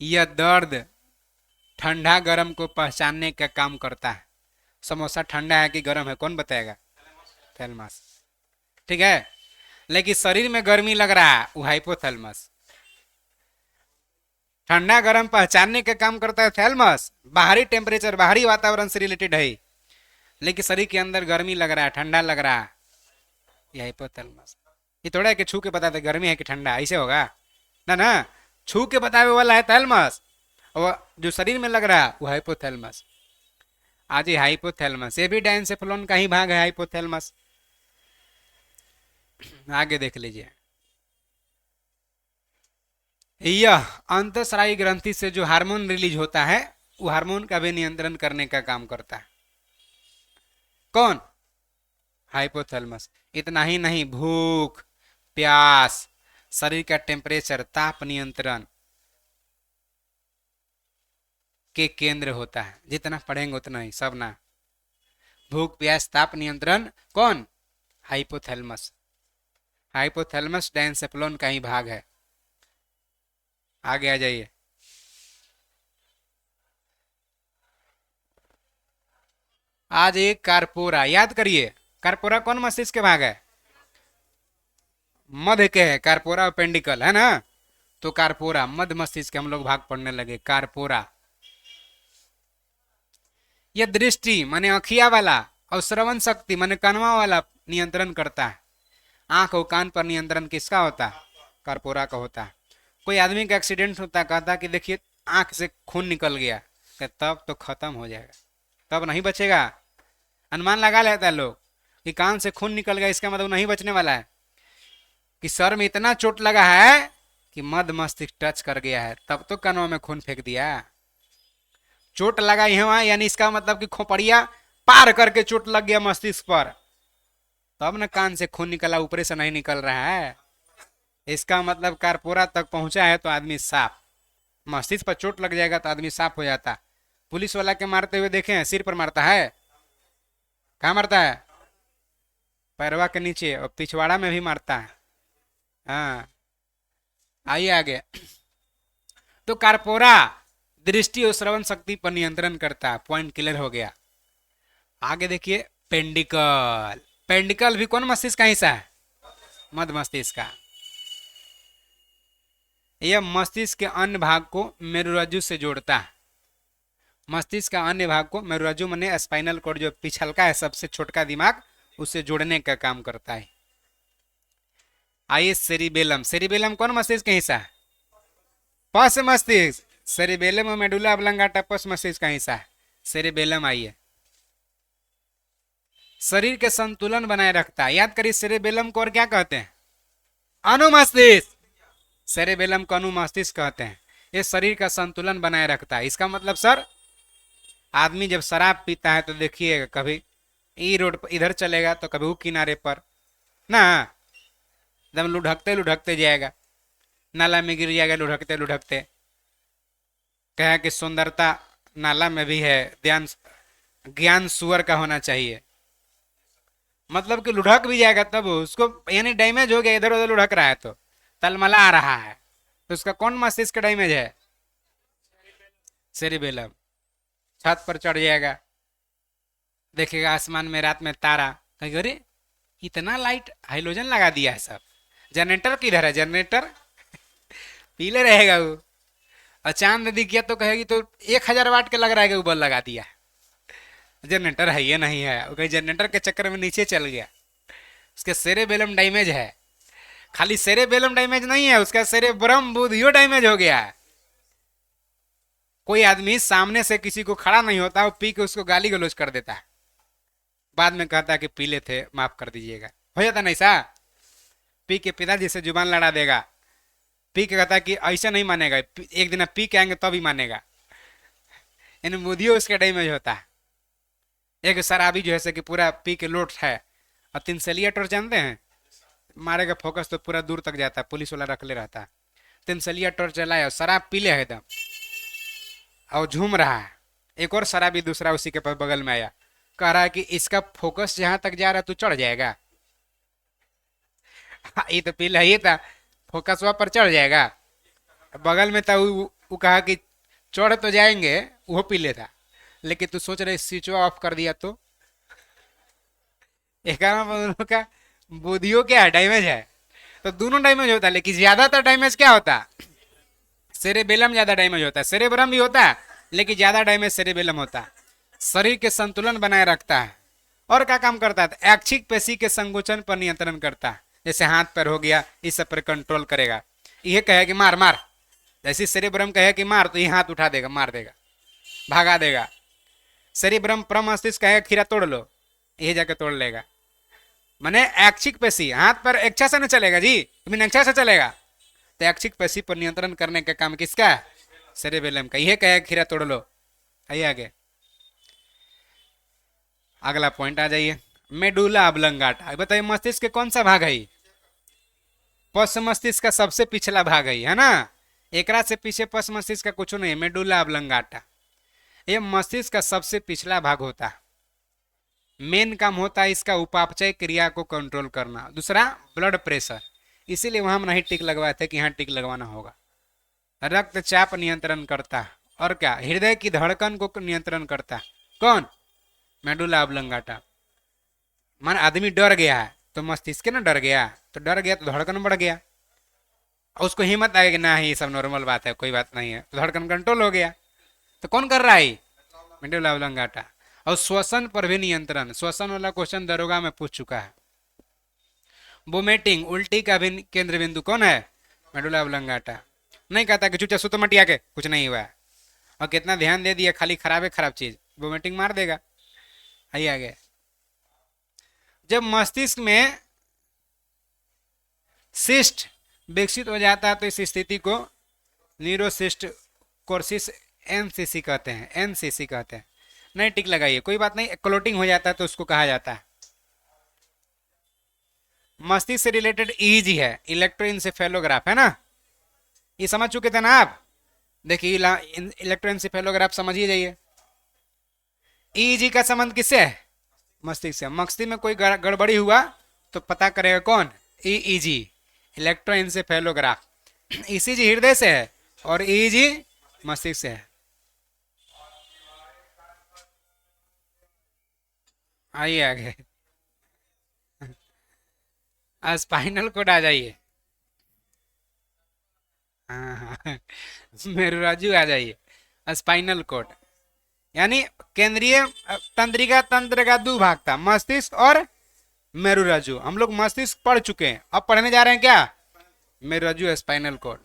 यह दर्द, ठंडा गर्म को पहचानने का काम करता है। समोसा ठंडा है कि गर्म है, कौन बताएगा? थैलमस। ठीक है, लेकिन शरीर में गर्मी लग रहा है, वो हाइपोथैलमस। ठंडा गर्म पहचानने का काम करता है थैलमस। बाहरी टेम्परेचर, बाहरी वातावरण से रिलेटेड है, लेकिन शरीर के अंदर गर्मी लग रहा है, ठंडा लग रहा है, ये हाइपोथैलमस। ये थोड़ा है कि छू के बता दे गर्मी है कि ठंडा, ऐसे होगा ना? ना, छू के बतावे वाला है थैलमस, और जो शरीर में लग रहा है वो हाइपोथैलमस। आज ये हाइपोथैलमस, ये भी डायनसेफलोन का ही भाग है, हाइपोथैलमस। आगे देख लीजिए, यह अंतःस्रावी ग्रंथि से जो हार्मोन रिलीज होता है, वो हार्मोन का भी नियंत्रण करने का काम करता है। कौन? हाइपोथैलेमस। इतना ही नहीं, भूख, प्यास, शरीर का टेम्परेचर, ताप नियंत्रण के केंद्र होता है। जितना पढ़ेंगे उतना ही, सब ना। भूख, प्यास, ताप नियंत्रण कौन? हाइपोथैलेमस। हाइपोथैलेमस डायनसेफलोन का ही भाग है। आगे आ जाइए, आज एक कारपोरा, याद करिए, कारपोरा कौन मस्तिष्क के भाग है? मध्य के है, कारपोरा अपेंडिकल है ना? तो कारपोरा मध्य मस्तिष्क के हम लोग भाग पढ़ने लगे, कारपोरा। यह दृष्टि माने अखिया वाला, और श्रवण शक्ति माने कानवा वाला नियंत्रण करता है। आंख और कान पर नियंत्रण किसका होता है? कारपोरा का होता है। कोई आदमी का एक्सीडेंट होता है, कहता कि देखिए आंख से खून निकल गया, तब तो खत्म हो जाएगा, तब नहीं बचेगा। अनुमान लगा लेता है लोग कि कान से खून निकल गया, इसका मतलब नहीं बचने वाला है। कि सर में इतना चोट लगा है कि मध्य मस्तिष्क टच कर गया है, तब तो कानों में खून फेंक दिया। चोट लगा यहाँ, यानी इसका मतलब कि खोपड़िया पार करके चोट लग गया मस्तिष्क पर, तब ना कान से खून निकला, ऊपर से नहीं निकल रहा है। इसका मतलब कारपोरा तक पहुंचा है तो आदमी साफ। मस्तिष्क पर चोट लग जाएगा तो आदमी साफ हो जाता। पुलिस वाला के मारते हुए देखे हैं, सिर पर मारता है, कहाँ मारता है? पैरवा के नीचे, और पिछवाड़ा में भी मारता है। हाँ, आइए आगे। तो कारपोरा दृष्टि और श्रवण शक्ति पर नियंत्रण करता है, पॉइंट क्लियर हो गया। आगे देखिए, पेंडिकल। पेंडिकल भी कौन मस्तिष्क का हिस्सा है? मध्य मस्तिष्क का। यह मस्तिष्क के अन्य भाग को मेरुरज्जु से जोड़ता है। मस्तिष्क का अन्य भाग को मेरुरज्जु माने स्पाइनल कॉर्ड, जो पिछलका है सबसे छोटका दिमाग, उससे जोड़ने का काम करता है। आइए सेरिबेलम। सेरिबेलम कौन मस्तिष्क का हिस्सा है? पस मस्तिष्क। सेरिबेलम और मेडुला ऑब्लंगाटा पस मस्तिष्क का हिस्सा है। सेरिबेलम आइए, शरीर के संतुलन बनाए रखता है। याद करिए, सेरिबेलम को और क्या कहते हैं? अनुमस्तिष्क। सेरिबेलम को अनुमस्तिष्क कहते हैं। ये शरीर का संतुलन बनाए रखता है। इसका मतलब सर, आदमी जब शराब पीता है तो देखिएगा, कभी ई रोड पर इधर चलेगा तो कभी वो किनारे पर ना, एकदम लुढ़कते लुढ़कते जाएगा, नाला में गिर जाएगा लुढ़कते लुढ़कते। कहा कि सुंदरता नाला में भी है, ध्यान ज्ञान सुअर का होना चाहिए। मतलब कि लुढ़क भी जाएगा तब उसको, यानी डैमेज हो गया, इधर उधर लुढ़क रहा है तो तलमला आ रहा है, तो उसका कौन मस्तिष्क का डैमेज है? सेरिबेलम। छत पर चढ़ जाएगा, देखेगा आसमान में रात में तारा, कहेगा अरे इतना लाइट हाइलोजन लगा दिया है सब, जनरेटर किधर है? जनरेटर पीले रहेगा वो। और चांद दिख गया तो कहेगी तो 1000 वाट के लग रहा है कि ऊपर लगा दिया, जनरेटर है ये नहीं है, वो कहीं जनरेटर के चक्कर में नीचे चल गया। उसके सेरेबेलम डैमेज है। खाली सेरेबेलम डैमेज नहीं है, उसका सेरेब्रम बुद्धियो डैमेज हो गया है। कोई आदमी सामने से किसी को खड़ा नहीं होता, वो पी के उसको गाली गलौज कर देता है, बाद में कहता है कि पीले थे माफ कर दीजिएगा। हो जाता नहीं सा? पी के पिताजी से जुबान लड़ा देगा, पी के कहता है कि ऐसा नहीं मानेगा, एक दिन पी के आएंगे तभी तो मानेगा। यानी बुद्धियो उसका डैमेज होता है। एक शराबी जो है कि पूरा पी के लोट है, और तिनसलिया टोर जानते हैं, मारेगा फोकस तो पूरा दूर तक जाता है, पुलिस वाला रख ले रहता है। तिनसलिया टोर चलाया, शराब पी ले है एकदम, और झूम रहा है। एक और शराबी दूसरा उसी के पास बगल में आया, कह रहा है कि इसका फोकस जहां तक जा रहा है तू चढ़ जाएगा। ये तो पी ले, ये था फोकस वहां पर चढ़ जाएगा। बगल में था वो कहा कि चढ़ तो जाएंगे, वो पी लेता, लेकिन तू सोच रहे स्विच ऑफ कर दिया तो। एक का बुद्धियों क्या है? डैमेज है। तो दोनों डैमेज होता है, लेकिन ज्यादातर डैमेज क्या होता है? सेरेबेलम ज्यादा डैमेज होता है। सेरेब्रम भी होता है, लेकिन ज्यादा डैमेज सेरेबेलम होता है। शरीर के संतुलन बनाए रखता है। और क्या काम करता है? ऐच्छिक पेशी के संकोचन पर नियंत्रण करता है। जैसे हाथ पैर हो गया, इस सब पर कंट्रोल करेगा। यह कहे कि मार मार, जैसे सेरेब्रम कहे कि मार, तो ये हाथ उठा देगा, मार देगा, भागा देगा। सेरेब्रम परम मस्तिष्क कहे खीरा तोड़ लो, यही जाके तोड़ लेगा। माने ऐच्छिक पेशी, हाथ पर इच्छा से न चलेगा जी, तुम इच्छा से चलेगा। तो ऐच्छिक पेशी पर नियंत्रण करने का काम किसका है? सेरेबेलम का। यह कहे खीरा तोड़ लो। आइए आगे, अगला पॉइंट आ जाइए, मेडुला ऑब्लंगाटा। बताइए मस्तिष्क के कौन सा भाग है? पश्च मस्तिष्क का सबसे पिछला भाग है ना? एकरा से पीछे पश्च मस्तिष्क का कुछ नहीं है, मेडुला ऑब्लंगाटा। ये मस्तिष्क का सबसे पिछला भाग होता है। मेन काम होता है इसका उपापचय क्रिया को कंट्रोल करना, दूसरा ब्लड प्रेशर। इसीलिए वहां हम नहीं टिक लगवाए थे कि यहाँ टिक लगवाना होगा। रक्तचाप नियंत्रण करता है, और क्या, हृदय की धड़कन को नियंत्रण करता है। कौन? Medulla oblongata. मान आदमी डर गया है तो मस्तिष्क ना डर गया, तो डर गया तो धड़कन बढ़ गया, और उसको हिम्मत आ गई कि ना ही सब नॉर्मल बात है, कोई बात नहीं है, तो धड़कन कंट्रोल हो गया। तो कौन कर रहा है? Medulla oblongata. और श्वसन पर भी नियंत्रण। श्वसन वाला क्वेश्चन दरोगा में पूछ चुका है। वोमिटिंग, उल्टी का भी केंद्र बिंदु कौन है? Medulla oblongata. नहीं कहता कि चुपचाप सुतो मटिया के, कुछ नहीं हुआ है, और कितना ध्यान दे दिया, खाली खराब है खराब चीज, वोमिटिंग मार देगा। आइए आगे, जब मस्तिष्क में सिस्ट विकसित हो जाता है तो इस स्थिति को न्यूरोसिस्ट कोर्सिस एनसीसी कहते हैं। एनसीसी कहते हैं, नहीं टिक लगाइए, कोई बात नहीं, क्लोटिंग हो जाता है तो उसको कहा जाता है। मस्तिष्क से रिलेटेड ईजी है, इलेक्ट्रोइंसेफेलोग्राफ है ना, ये समझ चुके थे ना आप। देखिए इलेक्ट्रोइंसेफेलोग्राफ समझ ही जाइए। ईजी का संबंध किससे है? मस्तिष्क से। मस्तिष्क में कोई गड़बड़ी हुआ तो पता करेगा कौन? ईईजी, इलेक्ट्रोइंसेफेलोग्राफ। ईसीजी हृदय से है और ईईजी मस्तिष्क से है। आइए आगे, स्पाइनल कोड आ जाइए। हाँ हाँ, मेरुरज्जु आ जाइए। स्पाइनल कोड यानी केंद्रीय तंत्रिका तंत्र का दो भाग था, मस्तिष्क और मेरुरज्जु। हम लोग मस्तिष्क पढ़ चुके हैं, अब पढ़ने जा रहे हैं क्या? मेरुरज्जु स्पाइनल कोड।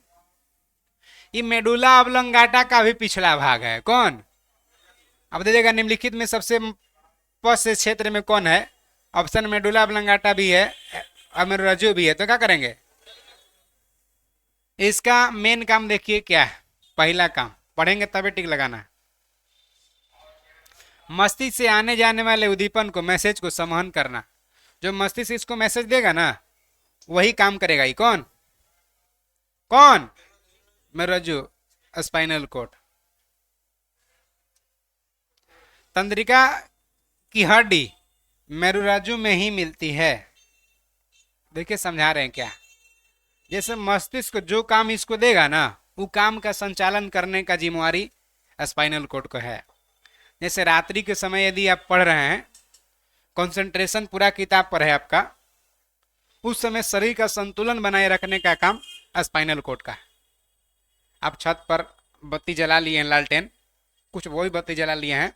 ये मेडुला ऑब्लोंगाटा का भी पिछला भाग है। कौन? अब दीजिएगा निम्नलिखित में सबसे पश्च क्षेत्र में कौन है? ऑप्शन मेडुला ऑब्लोंगाटा भी है और मेरुरज्जु भी है, तो क्या करेंगे? इसका मेन काम देखिए क्या है। पहला काम पढ़ेंगे तभी टिक लगाना है। मस्तिष्क से आने जाने वाले उद्दीपन को, मैसेज को संवहन करना। जो मस्तिष्क इसको मैसेज देगा ना वही काम करेगा। ही कौन? कौन? मेरुरज्जु स्पाइनल कोड। तंत्रिका की हड्डी मेरुरज्जु में ही मिलती है। देखिए समझा रहे हैं क्या। जैसे मस्तिष्क जो काम इसको देगा ना वो काम का संचालन करने का जिम्मेवारी स्पाइनल कोड को है। जैसे रात्रि के समय यदि आप पढ़ रहे हैं, कंसंट्रेशन पूरा किताब पर है आपका, उस समय शरीर का संतुलन बनाए रखने का काम स्पाइनल कोड का है। आप छत पर बत्ती जला लिए हैं, लालटेन, कुछ वो भी बत्ती जला लिए हैं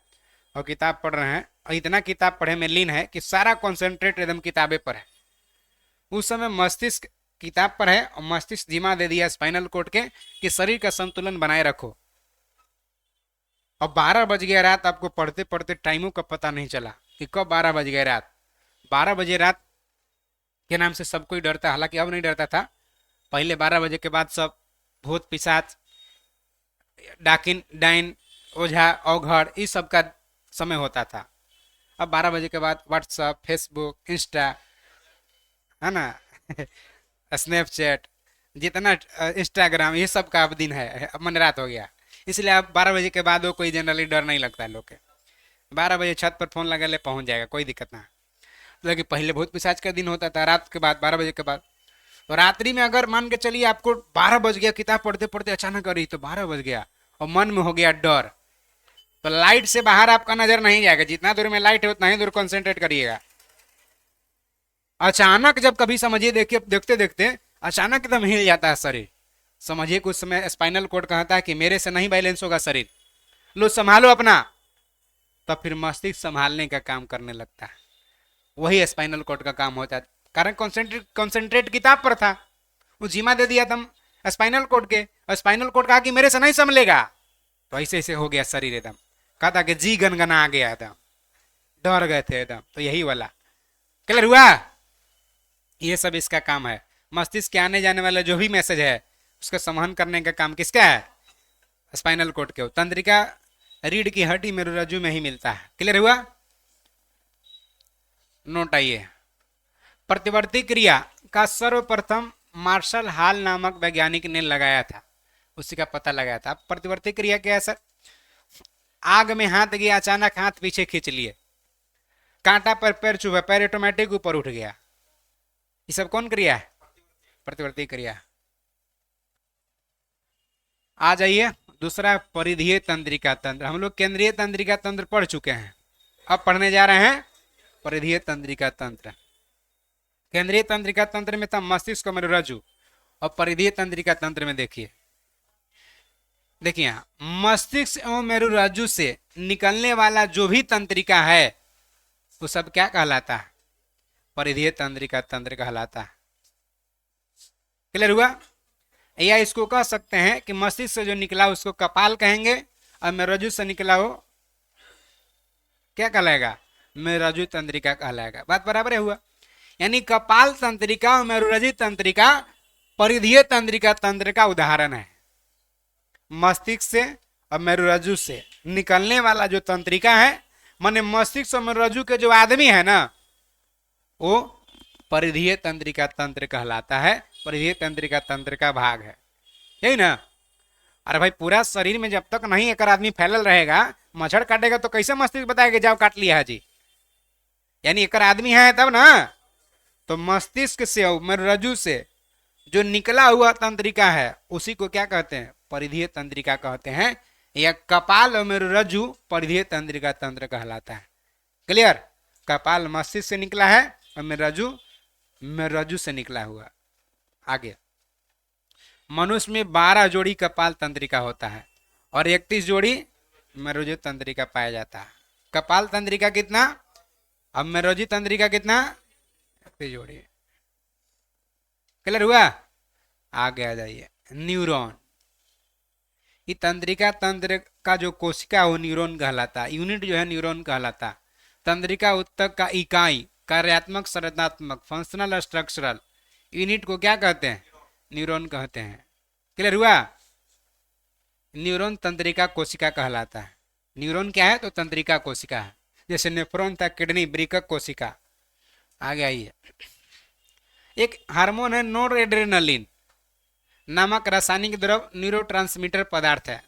और किताब पढ़ रहे हैं, और इतना किताब पढ़े में लीन है कि सारा कॉन्सेंट्रेट एकदम किताबें पर है। उस समय मस्तिष्क किताब पर है और मस्तिष्क जिम्मा दे दिया स्पाइनल कोड के कि शरीर का संतुलन बनाए रखो। और 12 बज गया रात, आपको पढ़ते पढ़ते टाइमों का पता नहीं चला कि कब 12 बज गए रात। 12 बजे रात के नाम से सब कोई डरता, हालांकि अब नहीं डरता था। पहले 12 बजे के बाद सब भूत पिशाच, डाकिन डाइन, ओझा औघड़, इस सब का समय होता था। अब 12 बजे के बाद व्हाट्सअप, फेसबुक, इंस्टा, है ना, स्नैपचैट, जितना इंस्टाग्राम, ये सब का अब दिन है, अब मन रात हो गया। इसलिए अब 12 बजे के बाद वो कोई जनरली डर नहीं लगता है लोग के। 12 बजे छत पर फोन लगा ले, पहुंच जाएगा, कोई दिक्कत ना। लेकिन पहले बहुत पिशाच का दिन होता था रात के बाद, 12 बजे के बाद। तो रात्रि में अगर मान के चलिए आपको 12 बज गया, किताब पढ़ते पढ़ते अचानक करी तो 12 बज गया और मन में हो गया डर, तो लाइट से बाहर आपका नजर नहीं जाएगा। जितना दूर में लाइट है उतना ही दूर कंसेंट्रेट करिएगा। अचानक जब कभी समझिए, देखिए देखते देखते अचानक एकदम हिल जाता है शरीर, समझिए कुछ समय स्पाइनल कोड कहता है कि मेरे से नहीं बैलेंस होगा शरीर, लो संभालो अपना। तब फिर मस्तिष्क संभालने का काम करने लगता है। वही स्पाइनल कोड का काम होता है। कारण कंसेंट्रेट किताब पर था, वो जिम्मा दे दिया तुम स्पाइनल कोड के, और स्पाइनल कोड कहा कि मेरे से नहीं संभलेगा। तो ऐसे ऐसे हो गया शरीर, एकदम कहा था कि जी गनगना आ गया, एकदम डर गए थे एकदम। तो यही वाला क्लियर हुआ। ये सब इसका काम है। मस्तिष्क के आने जाने वाला जो भी मैसेज है उसका संवहन करने का काम किसका है? स्पाइनल कोड के। तंत्रिका रीढ़ की हड्डी मेरुरज्जु में ही मिलता है। क्लियर हुआ। नोट आइए, प्रतिवर्ती क्रिया का सर्वप्रथम मार्शल हॉल नामक वैज्ञानिक ने लगाया था, उसी का पता लगाया था। प्रतिवर्ती क्रिया क्या है सर? आग में हाथ गया, अचानक हाथ पीछे खींच लिए, कांटा पर पैर चुभा, पैर ऑटोमेटिक ऊपर उठ गया, ये सब कौन क्रिया है? प्रतिवर्ती क्रिया। आ जाइए दूसरा, परिधीय तंत्रिका तंत्र। हम लोग केंद्रीय तंत्रिका तंत्र पढ़ चुके हैं, अब पढ़ने जा रहे हैं परिधीय तंत्रिका तंत्र। केंद्रीय तंत्रिका तंत्र में था मस्तिष्क और मेरुरज्जु, और परिधीय तंत्रिका तंत्र में देखिए, देखिए यहाँ मस्तिष्क एवं मेरुरज्जु से निकलने वाला जो भी तंत्रिका है वो सब क्या कहलाता है? परिधीय तंत्रिका तंत्र कहलाता है। क्लियर हुआ। या इसको कह सकते हैं कि मस्तिष्क से जो निकला उसको कपाल कहेंगे, और मेरुरज्जु से निकला हो क्या कहलाएगा? मेरुरज्जु तंत्रिका कहलाएगा। बात बराबर है हुआ। यानी कपाल तंत्रिका और मेरुरज्जु तंत्रिका परिधीय तंत्रिका तंत्र का उदाहरण है। मस्तिष्क से और मेरुरज्जु से निकलने वाला जो तंत्रिका है, माने मस्तिष्क और मेरुरज्जु के जो आदमी है ना, वो परिधीय तंत्रिका तंत्र कहलाता है। परिधीय तंत्रिका तंत्र का भाग है, यही ना। अरे भाई पूरा शरीर में जब तक नहीं एक आदमी फैलल रहेगा, मच्छर काटेगा तो कैसे मस्तिष्क बताएगा जाओ काट लिया है जी। यानी एक आदमी है तब ना। तो मस्तिष्क से और मेरुरज्जु से जो निकला हुआ तंत्रिका है उसी को क्या कहते हैं? परिधीय तंत्रिका कहते हैं। या कपाल और मेरुरज्जु परिधीय तंत्रिका तंत्र कहलाता है। क्लियर? कपाल मस्तिष्क से निकला है और मेरुरज्जु मेरुरज्जु से निकला हुआ। आगे, मनुष्य में 12 जोड़ी कपाल तंत्रिका होता है और 31 जोड़ी मेरुरज्जु तंत्रिका पाया जाता है। कपाल तंत्रिका कितना? अब मेरुरज्जु तंत्रिका कितना? 31 जोड़ी। क्लियर हुआ? आगे आ जाइए। न्यूरॉन, ये तंत्रिका तंत्र का जो कोशिका हो न्यूरॉन कहलाता है। यूनिट जो है न्यूरॉन कहलाता। तंत्रिका उत्तक का इकाई, कार्यात्मक, संरचनात्मक, फंक्शनल, स्ट्रक्चरल यूनिट को क्या कहते हैं? न्यूरॉन कहते हैं। क्लियर हुआ? न्यूरॉन तंत्रिका कोशिका कहलाता है। न्यूरॉन क्या है? तो तंत्रिका कोशिका है। जैसे नेफ्रॉन था, किडनी, वृक्क कोशिका। आगे आइए। एक हार्मोन है नोरएड्रेनालिन नामक रासायनिक द्रव न्यूरोट्रांसमीटर पदार्थ है।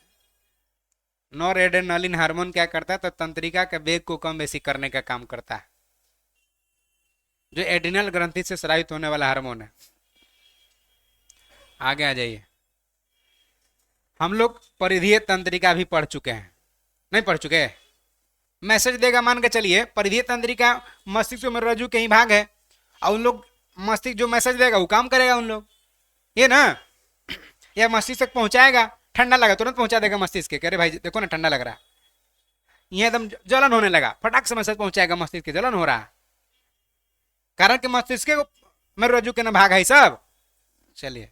नोरएड्रेनालिन हार्मोन क्या करता है? तो तंत्रिका के वेग को कम बेसी करने का काम करता है। जो एड्रिनल ग्रंथि से स्रावित होने वाला हार्मोन है। आगे आ जाइए। हम लोग परिधीय तंत्रिका भी पढ़ चुके हैं, नहीं पढ़ चुके? मैसेज देगा, मान के चलिए परिधीय तंत्रिका मस्तिष्क में मेरुरज्जु के ही भाग है और उन लोग मस्तिष्क जो मैसेज देगा वो काम करेगा उन लोग, ये ना। या मस्तिष्क तक पहुंचाएगा, ठंडा लगा तुरंत पहुंचा देगा मस्तिष्क के, कह रहे भाई देखो ना ठंडा लग रहा है, ये एकदम जलन होने लगा, फटाक से मैसेज पहुंचाएगा मस्तिष्क के जलन हो रहा है, कारण कि मस्तिष्क के मेरुरज्जु के ना भाग है सब। चलिए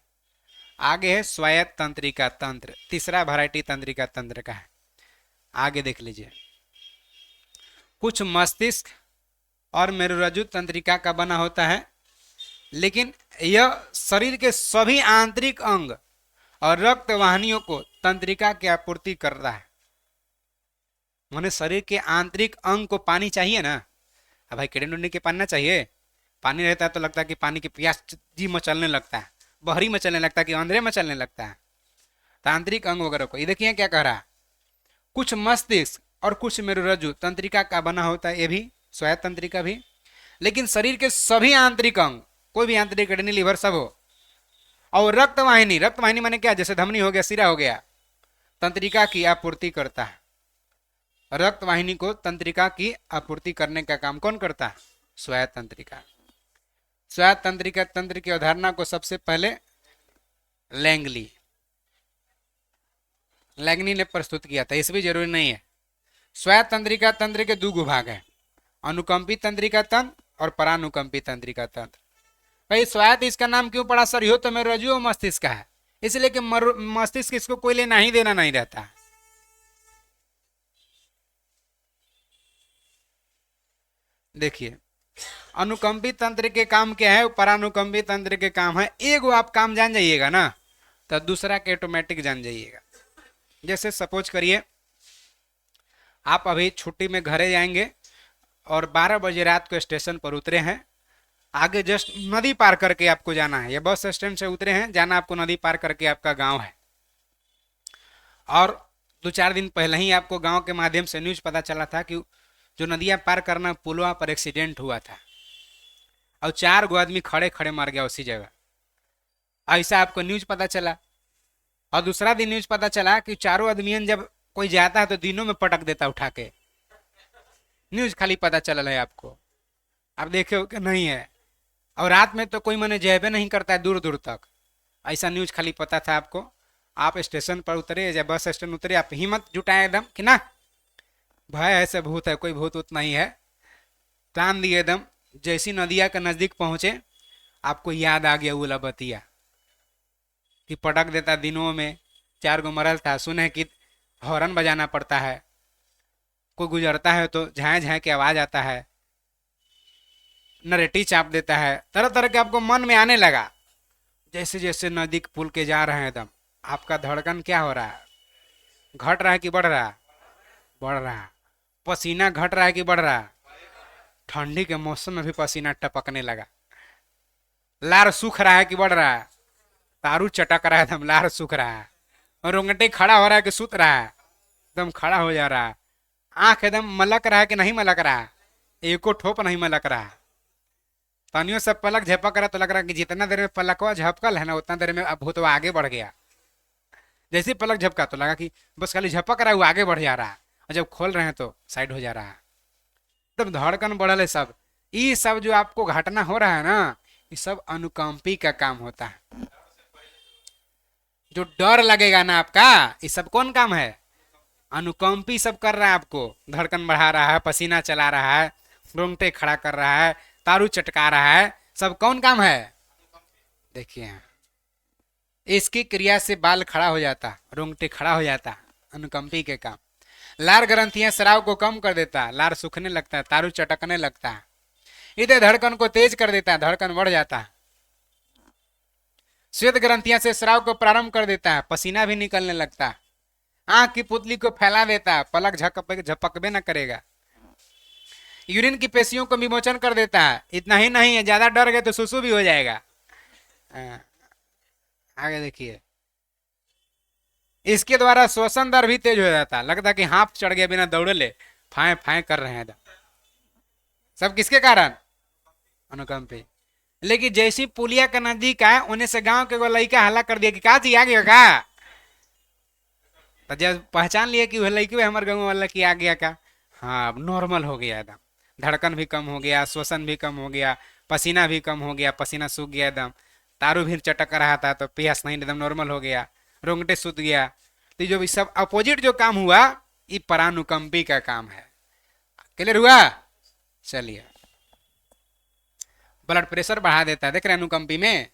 आगे है स्वायत्त तंत्रिका तंत्र, तीसरा वैरायटी तंत्रिका तंत्र का है। आगे देख लीजिए। कुछ मस्तिष्क और मेरुरज्जु तंत्रिका का बना होता है, लेकिन यह शरीर के सभी आंतरिक अंग और रक्त वाहिनियों को तंत्रिका की आपूर्ति करता है। माने शरीर के आंतरिक अंग को पानी चाहिए ना। अब भाई किडनी उडनी के पानी ना चाहिए? पानी रहता है तो लगता है कि पानी की प्यास जी मचलने लगता है, बहरी मचलने लगता है कि अंधेरे मचलने लगता है। तो आंतरिक अंग वगैरह को, ये देखिए क्या कह रहा है। कुछ मस्तिष्क और कुछ मेरुरज्जु तंत्रिका का बना होता है, ये भी स्वायत्त तंत्रिका भी। लेकिन शरीर के सभी आंतरिक अंग, कोई भी आंतरिक किडनी लीवर सब हो, और रक्त वाहिनी, रक्त वाहिनी माने क्या? जैसे धमनी हो गया, सिरा हो गया, तंत्रिका की आपूर्ति करता है। रक्त वाहिनी को तंत्रिका की आपूर्ति करने का काम कौन करता है? स्वायत्त तंत्रिका। स्वायत्त तंत्रिका तंत्र की अवधारणा को सबसे पहले लैंगनी ने प्रस्तुत किया था, इस भी जरूरी नहीं है। स्वायत्त तंत्रिका तंत्र के दो भाग हैं, अनुकंपी तंत्रिका तंत्र और परानुकंपी तंत्रिका तंत्र। भाई स्वायत्त इसका नाम क्यों पड़ा सर? यो तो मेरुरज्जु और मस्तिष्क का है, इसलिए कि मस्तिष्क इसको कोई लेना ही देना नहीं रहता। देखिए अनुकंपी तंत्र के काम क्या है, परानुकंपी तंत्र के काम है। एक आप काम जान जाइएगा ना तो दूसरा के ऑटोमेटिक जान जाइएगा। जैसे सपोज करिए आप अभी छुट्टी में घरे जाएंगे और 12 बजे रात को स्टेशन पर उतरे हैं, आगे जस्ट नदी पार करके आपको जाना है, या बस स्टैंड से उतरे हैं, जाना आपको नदी पार करके आपका गांव है, और 2-4 दिन पहले ही आपको गांव के माध्यम से न्यूज पता चला था कि जो नदियां पार करना पुलवा पर एक्सीडेंट हुआ था और 4 गो आदमी खड़े खड़े मर गया उसी जगह। ऐसा आपको न्यूज पता चला। और दूसरा दिन न्यूज पता चला कि चारों आदमियन जब कोई जाता है तो दिनों में पटक देता उठा के। न्यूज खाली पता चल है आपको, आप देखे हो कि नहीं है। और रात में तो कोई मने जयबे नहीं करता है दूर दूर तक, ऐसा न्यूज खाली पता था आपको। आप स्टेशन पर उतरे या बस स्टैंड उतरे, आप हिम्मत जुटाए एकदम कि ना भय ऐसे भूत है, कोई भूत उतना ही है, तान दिए एकदम। जैसी नदिया के नजदीक पहुंचे आपको याद आ गया उला बतिया कि पटक देता दिनों में, 4 गो मरल था, सुने कि हॉर्न बजाना पड़ता है, कोई गुजरता है तो झाए झाए की आवाज आता है, नरेटी चाप देता है, तरह तरह के आपको मन में आने लगा। जैसे जैसे नदी पुल के जा रहे हैं एकदम आपका धड़कन क्या हो रहा है, घट रहा है कि बढ़ रहा है? बढ़ रहा है। पसीना घट रहा है कि बढ़ रहा है? ठंडी के मौसम में भी पसीना टपकने लगा। लार सूख रहा है कि बढ़ रहा है? तारू चटक रहा है, एकदम लार सूख रहा है। और रोंगटे खड़ा हो रहा है कि सूत रहा है? एकदम खड़ा हो जा रहा है। आंख एकदम मलक रहा है कि नहीं मलक रहा है? एको ठोप नहीं मलक रहा है। तनियों से पलक झपक रहा तो लग रहा है कि जितना देर में पलकवा झपकल है ना उतना देर में अब भूतवा आगे बढ़ गया। जैसे ही पलक झपका तो लगा कि बस खाली झपक रहा है, वो आगे बढ़ जा रहा है। और जब खोल रहे हैं तो साइड हो जा रहा है। एकदम धड़कन बढ़ल है सब। ये सब जो आपको घटना हो रहा है ना, ये सब अनुकंपी का काम होता है। जो डर लगेगा ना आपका, ये सब कौन काम है? अनुकंपी सब कर रहा है आपको। धड़कन बढ़ा रहा है, पसीना चला रहा है, रोंगटे खड़ा कर रहा है, तारू चटका रहा है, सब कौन काम है? देखिए, इसकी क्रिया से बाल खड़ा हो जाता, रोंगटे खड़ा हो जाता, अनुकंपी के काम। लार ग्रंथियां स्राव को कम कर देता, लार सूखने लगता है, तारू चटकने लगता है। इधर धड़कन को तेज कर देता है, धड़कन बढ़ जाता है। श्वेत ग्रंथियां से स्राव को प्रारंभ कर देता है, पसीना भी निकलने लगता है। आंख की पुतली को फैला देता है, पलक झपकबे न करेगा। यूरिन की पेशियों को विमोचन कर देता है। इतना ही नहीं है, ज्यादा डर गए तो सुसु भी हो जाएगा। आगे देखिए, इसके द्वारा श्वसन दर भी तेज हो जाता, लगता कि हाथ चढ़ गया बिना दौड़े ले, फाए फाए कर रहे हैं। सब किसके कारण? अनुकंपी। लेकिन जैसी पुलिया का नजदीक आए, उन्हें से गांव के वो लड़का हल्ला कर दिया कि का चीज आ गया का। तो जब पहचान लिया कि वह लड़की हमारे गाँव वाला की आ गया का, हाँ अब नॉर्मल हो गया एकदम। धड़कन भी कम हो गया, श्वसन भी कम हो गया, पसीना भी कम हो गया, पसीना सूख गया एकदम। तारू भी चटक रहा था तो प्यास नहीं, एकदम नॉर्मल हो गया, रोंगटे सूत गया। तो जो सब अपोजिट जो काम हुआ, ये परानुकंपी का काम है। क्लियर हुआ? चलिए, ब्लड प्रेशर बढ़ा देता है, देख रहे अनुकंपी में।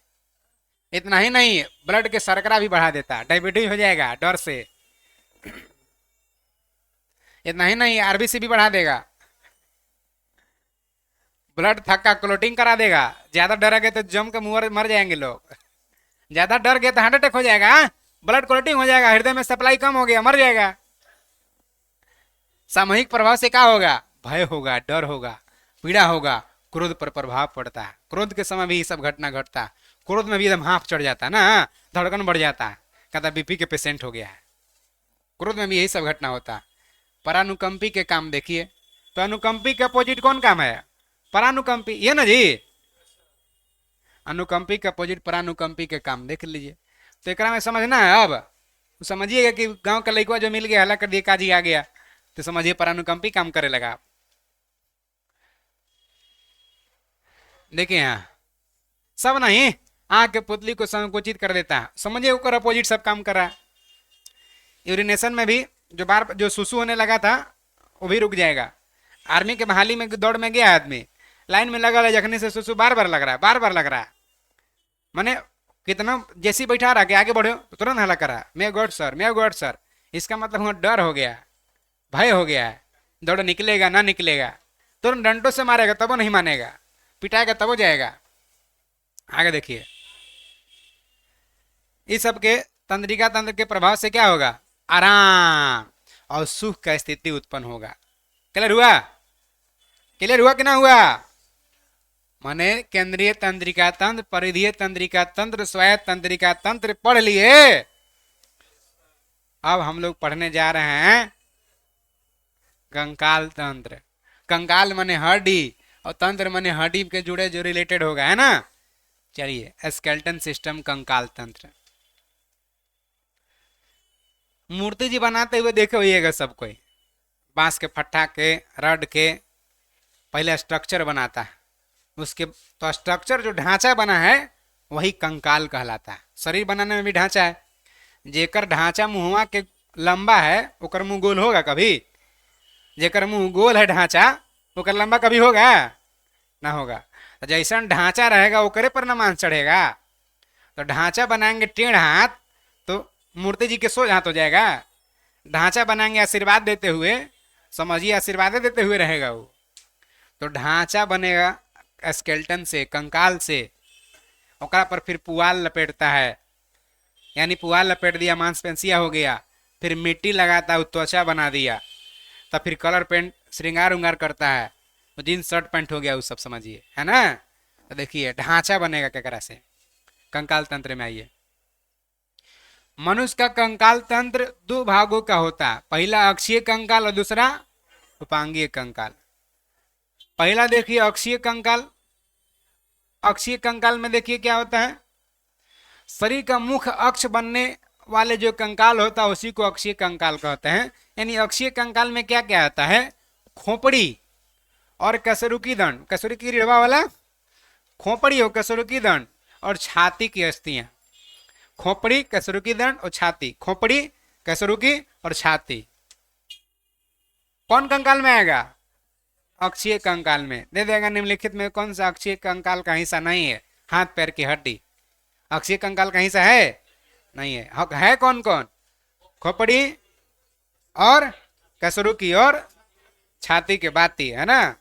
इतना ही नहीं, ब्लड के शर्करा भी बढ़ा देता है, डायबिटीज हो जाएगा डर से। इतना ही नहीं, आरबीसी भी बढ़ा देगा, ब्लड थक्का क्लोटिंग करा देगा। ज्यादा डर गए तो जम के मुंह मर जाएंगे लोग। ज्यादा डर गए तो हार्ट अटैक हो जाएगा, ब्लड क्लोटिंग हो जाएगा, हृदय में सप्लाई कम हो गया, मर जाएगा। सामूहिक प्रभाव से क्या होगा? भय होगा, डर होगा, पीड़ा होगा, क्रोध पर प्रभाव पड़ता है। क्रोध के समय भी ये सब घटना घटता है। क्रोध में भी एकदम हाथ चढ़ जाता है ना, धड़कन बढ़ जाता है, कहता बीपी के पेशेंट हो गया है। क्रोध में भी यही सब घटना होता है। परानुकंपी के काम देखिए, तो अनुकंपी के अपोजिट कौन काम है? परानुकंपी, ये ना जी। अनुकंपी के अपोजिट परानुकंपी के काम देख लीजिए। तो एक में समझना है। अब समझिएगा कि गांव का लड़का जो मिल गया हला कर दिया, काजी आ गया, तो समझिए परानुकंपी काम करे लगा। देखिए यहाँ सब नहीं, आंख के पुतली को संकुचित कर देता है, समझिए ऊपर अपोजिट सब काम कर रहा है। यूरिनेशन में भी जो सुसु होने लगा था वो भी रुक जाएगा। आर्मी के बहाली में दौड़ में गया आदमी, लाइन में लगा जखने से सुसु बार बार लग रहा है, बार बार लग रहा है। मैंने कितना जैसी बैठा रहा कि आगे बढ़ो तो तुरंत हल्ला करा, मैं गॉड सर, मैं गॉड सर। इसका मतलब वहां डर हो गया, भय हो गया है। दौड़ निकलेगा ना निकलेगा, तुरंत डंडों से मारेगा तब नहीं मानेगा, पिटाएगा तब हो जाएगा। आगे देखिए, इस सब के तंत्रिका तंत्र के प्रभाव से क्या होगा? आराम और सुख का स्थिति उत्पन्न होगा। क्लियर हुआ? क्लियर हुआ कि ना हुआ? माने केंद्रीय तंत्रिका तंत्र, परिधीय तंत्रिका तंत्र, स्वायत्त तंत्रिका तंत्र पढ़ लिए। अब हम लोग पढ़ने जा रहे हैं कंकाल तंत्र। कंकाल माने हड्डी और तंत्र माने हड्डी के जुड़े जो रिलेटेड होगा, है ना। चलिए, स्केलेटन सिस्टम, कंकाल तंत्र। मूर्ति जी बनाते हुए देखे होइएगा सब कोई, बांस के फट्टा के, रड के पहले स्ट्रक्चर बनाता है, उसके तो स्ट्रक्चर जो ढांचा बना है वही कंकाल कहलाता है। शरीर बनाने में भी ढांचा है, जेकर ढांचा मुंहवा के लंबा है ओकर मुंह गोल होगा कभी? जेकर मुंह गोल है ढांचा, ओकर लंबा कभी होगा? ना होगा। तो जैसा ढांचा रहेगा ओकरे पर ना मांस चढ़ेगा। तो ढांचा बनाएंगे टेढ़ हाथ तो मूर्ति जी के सोझ हाथ हो जाएगा। ढांचा बनाएंगे आशीर्वाद देते हुए, समझिए आशीर्वाद देते हुए रहेगा वो। तो ढांचा बनेगा स्केलेटन से, कंकाल से, ओकरा पर फिर पुआल लपेटता है, यानी पुआल लपेट दिया, मांसपेशिया हो गया, फिर मिट्टी लगाता है, त्वचा बना दिया, तब फिर कलर पेंट श्रृंगार उंगार करता है, वो जींस शर्ट पैंट हो गया, वो सब समझिए, है ना। तो देखिए ढांचा बनेगा केकरा से, कंकाल तंत्र में आइए। मनुष्य का कंकाल तंत्र दो भागों का होता है, पहला अक्षीय कंकाल और दूसरा उपांगीय कंकाल। पहला देखिए अक्षीय कंकाल। अक्षीय कंकाल में देखिए क्या होता है, शरीर का मुख्य अक्ष बनने वाले जो कंकाल होता है उसी को अक्षीय कंकाल कहते हैं। यानी अक्षीय कंकाल में क्या क्या आता है, खोपड़ी और कशरुकी दंड, कशरुकी रीढ़वा वाला खोपड़ी और कशरुकी दंड और छाती की अस्थियां। खोपड़ी, कशरुकी दंड और छाती, खोपड़ी, कशरुकी और छाती। कौन कंकाल में आएगा, अक्षीय कंकाल में। दे देगा निम्नलिखित में कौन सा अक्षीय कंकाल का हिस्सा नहीं है, हाथ पैर की हड्डी अक्षीय कंकाल का हिस्सा है नहीं है कौन कौन, खोपड़ी और कशरुकी और छाती के बाती, है ना,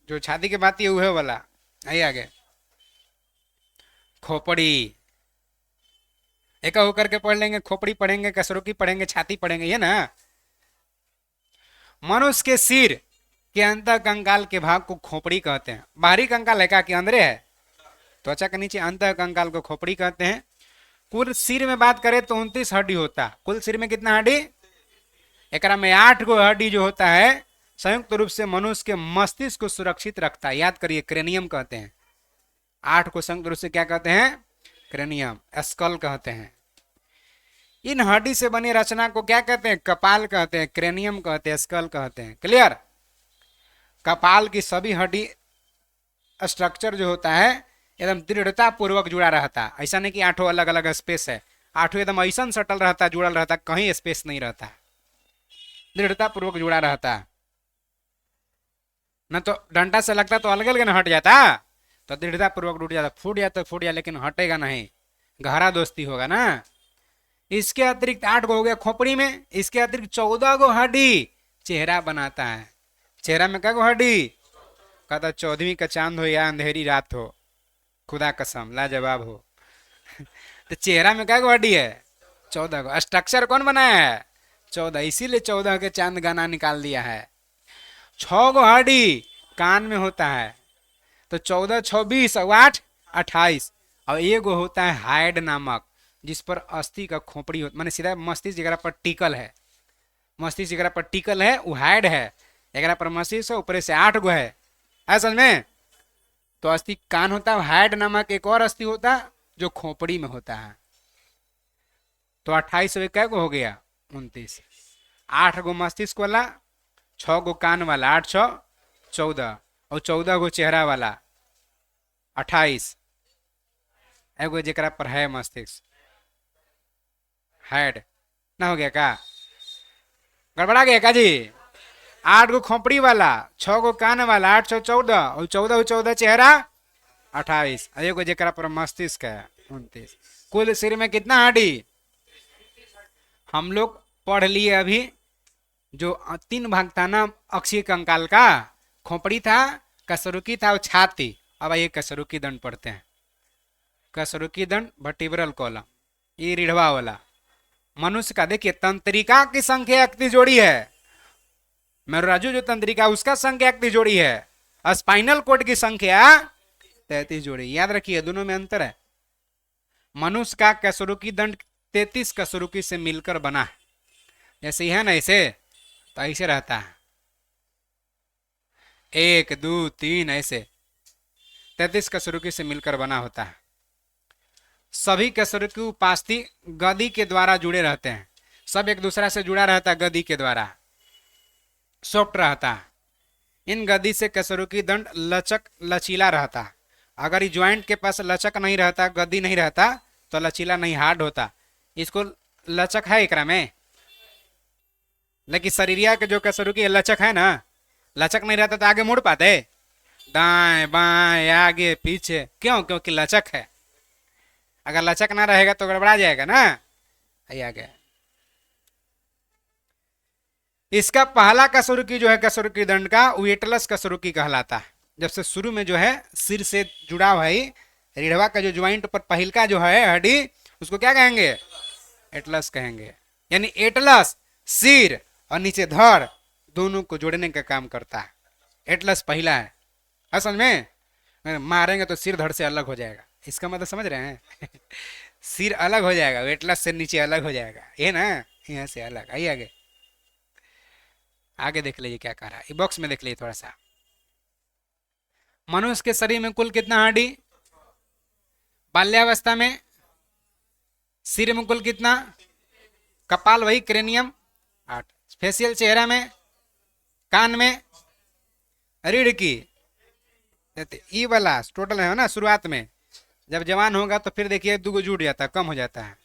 जो छाती के बाती है वह वाला। आइए आगे, खोपड़ी एक होकर के पढ़ लेंगे, खोपड़ी पढ़ेंगे, कशरुकी पढ़ेंगे, छाती पढ़ेंगे, ये ना। मनुष्य के सिर के अंत कंकाल के भाग को खोपड़ी कहते हैं। बाहरी कंकाल है क्या कि अंदर है, त्वचा के नीचे अंत कंकाल को खोपड़ी कहते हैं। कुल सिर में बात करें तो 29 हड्डी होता। कुल सिर में कितना हड्डी, एकरा में 8 गो हड्डी जो होता है संयुक्त रूप से मनुष्य के मस्तिष्क को सुरक्षित रखता है। याद करिए, क्रेनियम कहते हैं। 8 को संयुक्त रूप से क्या कहते हैं, क्रेनियम, स्कल कहते हैं। इन हड्डी से बनी रचना को क्या कहते हैं, कपाल कहते हैं, क्रेनियम कहते हैं, स्कल कहते हैं। क्लियर। कपाल की सभी हड्डी स्ट्रक्चर जो होता है एकदम दृढ़ता पूर्वक जुड़ा रहता है। ऐसा नहीं कि 8 अलग अलग स्पेस है, 8 एकदम ऐसा सटल रहता है, जुड़ल रहता है, कहीं स्पेस नहीं रहता, दृढ़ता पूर्वक जुड़ा रहता है। न तो डंडा से लगता तो अलग अलग न हट जाता, तो दृढ़ता पूर्वक टूट जाता, फूट जाता फूट जाता, लेकिन हटेगा नहीं, गहरा दोस्ती होगा ना। इसके अतिरिक्त 8 गो हो गया खोपड़ी में, इसके अतिरिक्त 14 गो हड्डी चेहरा बनाता है। चेहरा में क्या गो हड्डी, कहता 14वीं का चांद हो या अंधेरी रात हो, खुदा कसम लाजवाब हो। तो चेहरा में क्या गो हड्डी है, 14 गो। स्ट्रक्चर कौन बनाया है, 14, इसीलिए 14 के चांद गाना निकाल दिया है। 6 गो हड्डी कान में होता है, तो 14, 26 और 8, 28। और एक गो होता है हाइड नामक, जिस पर अस्थि का खोपड़ी होता, माने सीधा मस्तिष्क जगह पर टिकल है, मस्तिष्क जगह पर टिकल है वो हाइड है, जगह पर मस्तिष्क है, ऊपर से 8 गो है समझ में। तो अस्थि कान होता है, हाइड नामक एक और अस्थि होता है जो खोपड़ी में होता है। तो 28 क्या गो हो गया, 29। 8 गो मस्तिष्क वाला, 6 गो कान वाला, 8 6 14, और 14 गो चेहरा वाला, 28। एगो जरा पर है मस्तिष्क, हेड ना हो गया का, गड़बड़ा गया का जी। 8 गो खोपड़ी वाला, 6 गो कान वाला, 8 6 14, और 14 चेहरा, 28। एगो जरा पर मस्तिष्क है, 29। कुल सिर में कितना हड्डी, हम लोग पढ़ लिए अभी जो 3 भाग था ना अक्षीय कंकाल का, खोपड़ी था, कशरुकी था और छाती। अब आइए कशरुकी दंड पढ़ते हैं। कशरुकी दंड वर्टिब्रल कॉलम, ये रीढ़वा वाला। मनुष्य का देखिए तंत्रिका की संख्या 31 जोड़ी है, मेरुराजु जो तंत्रिका उसका संख्या 31 जोड़ी है, स्पाइनल कोड की संख्या 33 जोड़ी। याद रखिए दोनों में अंतर है। मनुष्य का कशरुकी दंड 33 कशरुकी से मिलकर बना है, जैसे ही है ना ऐसे, तो ऐसे रहता है 1 2 3 ऐसे 33 कशरुकी से मिलकर बना होता है। सभी कशरुकी उपास्थि गदी के द्वारा जुड़े रहते हैं, सब एक दूसरा से जुड़ा रहता है, गदी के द्वारा सॉफ्ट रहता है। इन गदी से कशरुकी दंड लचक लचीला रहता है। अगर ये ज्वाइंट के पास लचक नहीं रहता, गदी नहीं रहता, तो लचीला नहीं, हार्ड होता। इसको लचक है एकरा में, लेकिन शरीरिया के जो कशरुकी लचक है ना, लचक नहीं रहता तो आगे मुड़ पाते, दाएं बाएं आगे पीछे, क्यों, क्योंकि लचक है। अगर लचक ना रहेगा तो गड़बड़ा जाएगा ना। आगे इसका पहला कशरुकी जो है कशरुकी दंड का, वो एटलस कशरुकी कहलाता है। जब से शुरू में जो है सिर से जुड़ा हुआ है, रीढ़वा का जो ज्वाइंट पर पहिलका जो है हड्डी, उसको क्या कहेंगे, एटलस कहेंगे। यानी एटलस सिर और नीचे धड़, दोनों को जोड़ने का काम करता है। एटलस पहला है समझ में। मारेंगे तो सिर धड़ से अलग हो जाएगा, इसका मतलब समझ रहे हैं। सिर अलग हो जाएगा, एटलस से नीचे अलग हो जाएगा, ये ना, यहाँ से अलग। आइए आगे, आगे देख लीजिए क्या कह रहा है, बॉक्स में देख लीजिए थोड़ा सा। मनुष्य के शरीर में कुल कितना हड्डी? बाल्यावस्था में सिर में कुल कितना? कपाल वही क्रेनियम 8। फेशियल चेहरा में, कान में, रीढ़ की ई वाला टोटल है ना शुरुआत में। जब जवान होगा तो फिर देखिए दो जुट जाता है, कम हो जाता है।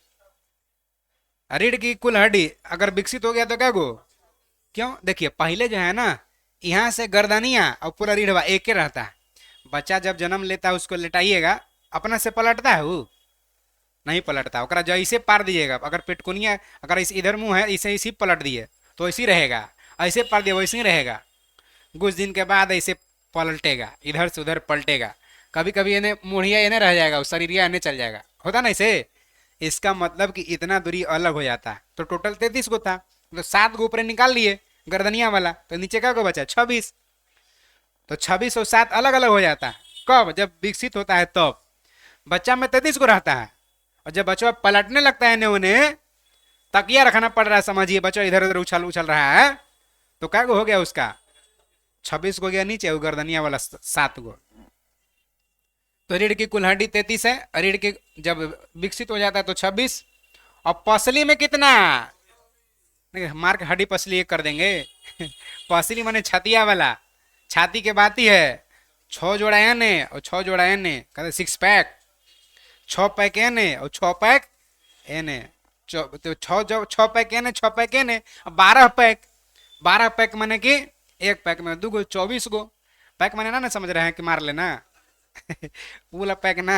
रीढ़ की कुल हड्डी अगर विकसित हो गया तो क्या गो? क्यों? देखिए पहले जो है ना, यहाँ से गर्दनिया और पूरा रीढ़वा एक ही रहता है। बच्चा जब जन्म लेता है उसको लेटाइएगा, अपना से पलटता है वो? नहीं पलटता। ओकरा जैसे पार दीजिएगा, अगर पेटकुनिया अगर इस इधर मुंह है, इसे इसी पलट दिए तो ऐसे रहेगा, ऐसे पार दिए वैसे ही रहेगा। कुछ दिन के बाद ऐसे पलटेगा, इधर से उधर पलटेगा। कभी कभी इन्हें मुड़िया इन्हें रह जाएगा, शरीरिया इन्हें चल जाएगा, होता ना इसे। इसका मतलब कि इतना दूरी अलग हो जाता है। तो टोटल 33 गो था, तो 7 गो ऊपर निकाल लिए गर्दनिया वाला, तो नीचे क्या गो बचा? 26। तो 26 और 7 अलग अलग हो जाता है। कब? जब विकसित होता है तब। बच्चा में 33 को रहता है, और जब बच्चा पलटने लगता है उन्हें, तकिया रखना पड़ रहा है, समझिए बच्चा इधर उधर उछल उछल रहा है, तो क्या गो हो गया उसका? 26 को गया नीचे, गर्दनिया वाला 7 गो। तो रीढ़ की कुल हड्डी 33 है। रीढ़ की जब विकसित हो जाता है तो 26। और पसली में कितना? मार्क हड्डी पसली एक कर देंगे। पसली माने छतिया वाला, छाती के बात ही है। 6 जोड़ा एने और 6 जोड़ा एने, कहते 6 पैक। 6 पैक एने और 6 पैक एने, तो 6 पैक एने 6 पैक एने, 12 पैक। 12 पैक माने कि एक पैक में 2 गो, 24 गो। पैक माने ना समझ रहे हैं कि मार लेना। पूरा पैक ना।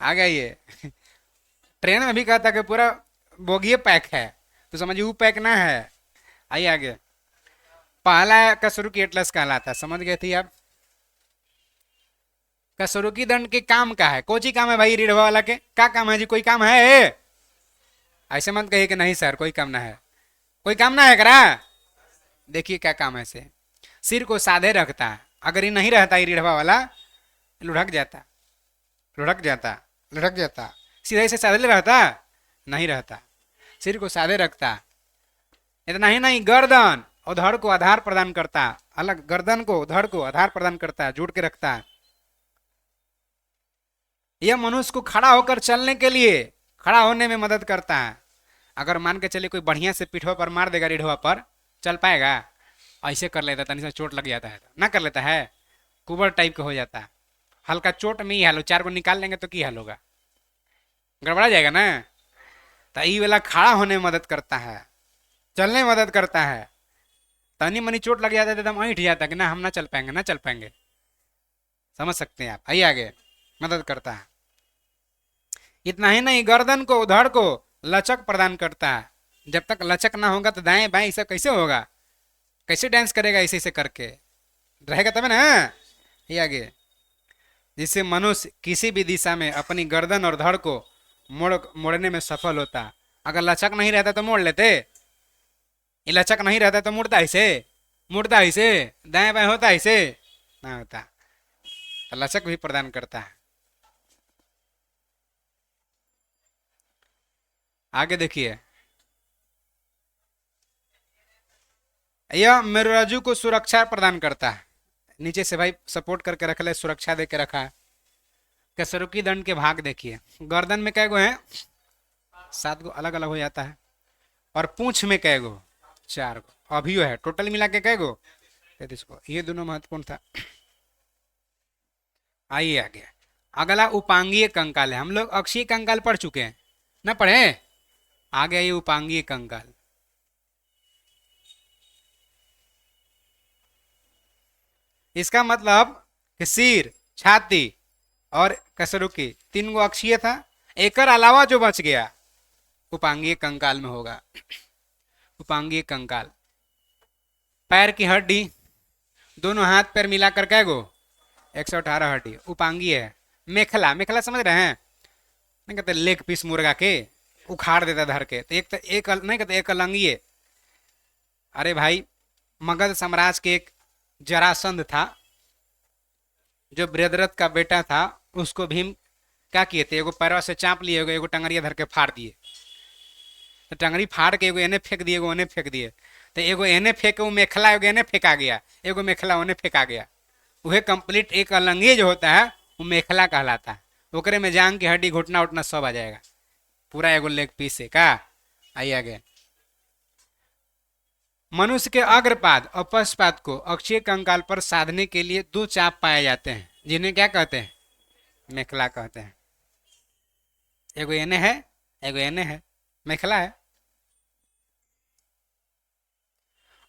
आ गया ये। ट्रेन में भी कहता कि पूरा बोगिए पैक है, तो समझिए वो पैक ना है। आइए आगे। पहला कसरुकी एटलस कहलाता है, समझ गए थे आप? कसरुकी दंड के काम का है, कोची काम है भाई? रीढ़वा वाला के क्या काम है जी? कोई काम है? ऐसे मत कहिए कि नहीं सर कोई काम ना है। कोई काम ना है करा? देखिए क्या काम है इसे। सिर को साधे रखता है, अगर ये नहीं रहता ये रीढ़वा वाला, लुढ़क जाता, लुढ़क जाता, लुढ़क जाता। सीधे से साधे रहता नहीं रहता, सिर को साधे रखता। इतना ही नहीं, गर्दन और धड़ को आधार प्रदान करता, अलग गर्दन को धड़ को आधार प्रदान करता है, जोड़ के रखता है। यह मनुष्य को खड़ा होकर चलने के लिए, खड़ा होने में मदद करता है। अगर मान के चलिए कोई बढ़िया से पीठवा पर मार देगा, रीढ़वा पर, चल पाएगा? ऐसे कर लेता, तनी से चोट लग जाता है, ना कर लेता है, कुबर टाइप का हो जाता है। हल्का चोट में ही हाल हो, 4 को निकाल लेंगे तो क्या हाल होगा? गड़बड़ा जाएगा ना। तो ये वाला खड़ा होने में मदद करता है, चलने में मदद करता है। तनी मनी चोट लग जाता है एकदम ऐंठ जाता है कि ना हम ना चल पाएंगे, ना चल पाएंगे। समझ सकते हैं आप? आइए आगे। मदद करता है। इतना ही नहीं, गर्दन को धड़ को लचक प्रदान करता है। जब तक लचक ना होगा तो दाएं बाएं ऐसा कैसे होगा? कैसे डांस करेगा ऐसे ऐसे करके? रहेगा तब ना। ये आगे, जिससे मनुष्य किसी भी दिशा में अपनी गर्दन और धड़ को मोड़ने में सफल होता। अगर लचक नहीं रहता तो मोड़ लेते, ये लचक नहीं रहता तो मुड़ता ऐसे, मुड़ता ऐसे, दाएं बाएं होता ऐसे ना होता। तो लचक भी प्रदान करता है। आगे देखिए, यह मेरुरज्जु को सुरक्षा प्रदान करता है। नीचे से भाई सपोर्ट करके रख ले, सुरक्षा दे के रखा है। कसरुकी दंड के भाग देखिए, गर्दन में कै गो है? 7 गो, अलग अलग हो जाता है। और पूंछ में कै गो? 4 गो। अभी है टोटल मिला के कै गो? 33 गो। ये दोनों महत्वपूर्ण था। आइए आगे। अगला उपांगीय कंकाल है। हम लोग अक्षीय कंकाल पढ़ चुके हैं ना, पढ़े? आगे आइए उपांगीय कंकाल। इसका मतलब कि सिर, छाती और कसरुकी 3 गो अक्षीय था। एक अलावा जो बच गया उपांगीय कंकाल में होगा। उपांगीय कंकाल, पैर की हड्डी, दोनों हाथ पैर मिलाकर कै गो? 118 हड्डी उपांगीय है। मेखला, मेखला समझ रहे हैं? नहीं कहते लेग पीस मुर्गा के उखाड़ देता धर के, तो एक नहीं कहते एक अलंगीय, अरे भाई, मगध साम्राज्य के एक जरासंध था, जो बृहद्रथ का बेटा था। उसको भीम क्या किए थे, एगो पैरवा से चाप लिए, एगो टंगरिया धर के फाड़ दिए। तो टंगरी फाड़ के एगो एने फेंक दिए, एगो ओने फेंक दिए। तो एगो एने फेंके वो मेखला, एगो एने फेंका गया, एगो मेखला ओने फेंका गया। वह कंप्लीट एक अलंगे जो होता है वो मेखला कहलाता है। ओकरे में जांग की हड्डी, घुटना उठना सब आ जाएगा, पूरा एगो लेग पीस है का। आइए आगे। मनुष्य के अग्रपाद और पश्चपाद को अक्षीय कंकाल पर साधने के लिए दो चाप पाए जाते हैं, जिन्हें क्या कहते हैं, मेखला कहते हैं। एगो एने है, एगो एने है, मेखला है।